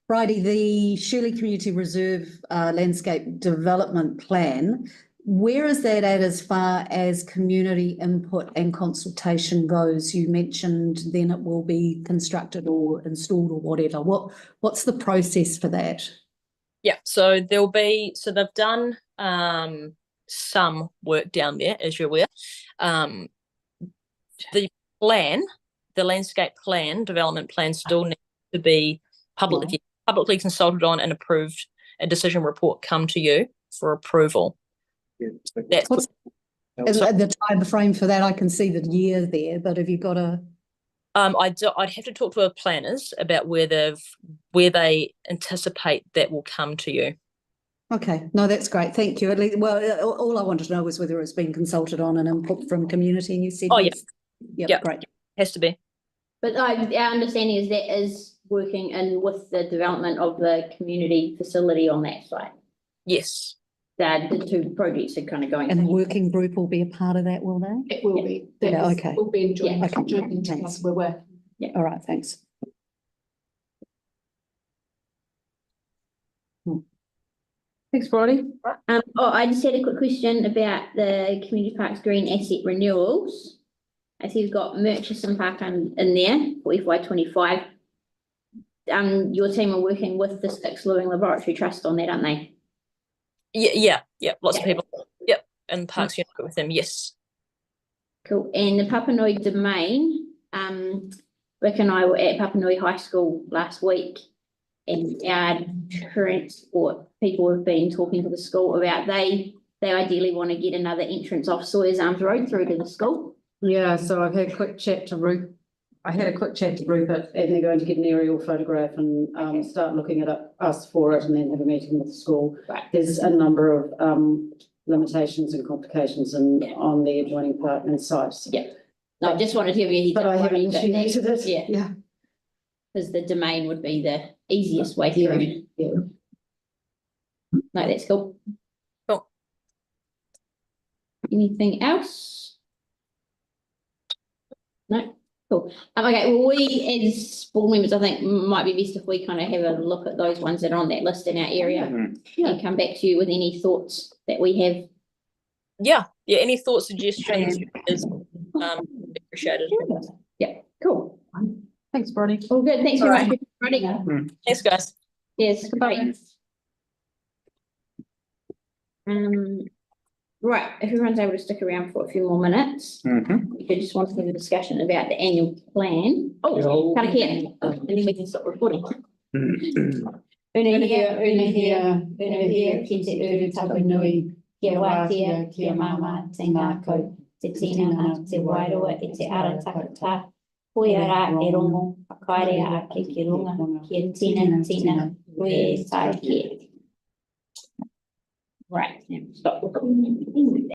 Bridie, the Shirley Community Reserve landscape development plan, where is that at as far as community input and consultation goes? You mentioned then it will be constructed or installed or whatever. What's the process for that? Yeah, so they've done some work down there, as you're aware. The landscape plan, development plan still needs to be publicly consulted on and approved. A decision report come to you for approval. That's the time frame for that? I can see the year there, but have you got a? I'd have to talk to our planners about where they anticipate that will come to you. Okay, no, that's great. Thank you. At least, well, all I wanted to know was whether it's been consulted on and input from community. And you said, yes. Yeah, great. Has to be. But our understanding is that is working in with the development of the community facility on that site. Yes. That the two projects are kind of going. And the working group will be a part of that, will they? It will be. Yeah, okay. Will be enjoying. Okay. Thanks. We're working. Yeah. All right. Thanks. Thanks, Bridie. I just had a quick question about the community parks green asset renewals. I see we've got Murchison Park in there for FY25. Your team are working with the Six Living Laboratory Trust on that, aren't they? Yeah. Lots of people. Yep, and parks unit with them. Yes. Cool. And the Papanui domain. Rick and I were at Papanui High School last week, and our current or people have been talking to the school about they ideally want to get another entrance off Sawyer's Arms Road through to the school. Yeah, so I've had a quick chat to Ruth. And they're going to get an aerial photograph and start looking at us for it and then have a meeting with the school. Right. There's a number of limitations and complications on the adjoining park and sites. Yeah. No, I just wanted to give you. But I haven't initiated it. Yeah. Because the domain would be the easiest way through. Yeah. No, that's cool. Cool. Anything else? No. Cool. Okay. Well, we as board members, I think, might be best if we kind of have a look at those ones that are on that list in our area and come back to you with any thoughts that we have. Yeah. Any thoughts, suggestions is appreciated. Yeah. Cool. Thanks, Bridie. All good. Thanks very much, Bridie. Thanks, guys. Yes. Great. Right, if everyone's able to stick around for a few more minutes, we could just want to have a discussion about the annual plan. Oh, cut again, and then we can stop recording. Una here, ki te uru tapanui, kia wātia, kia mama, te ngākau, te tinana, te wairoa, e te ara takata, hoi ara e rongo, whakaere ake ki runga, kia tina, hoi e tai kia. Right, stop recording.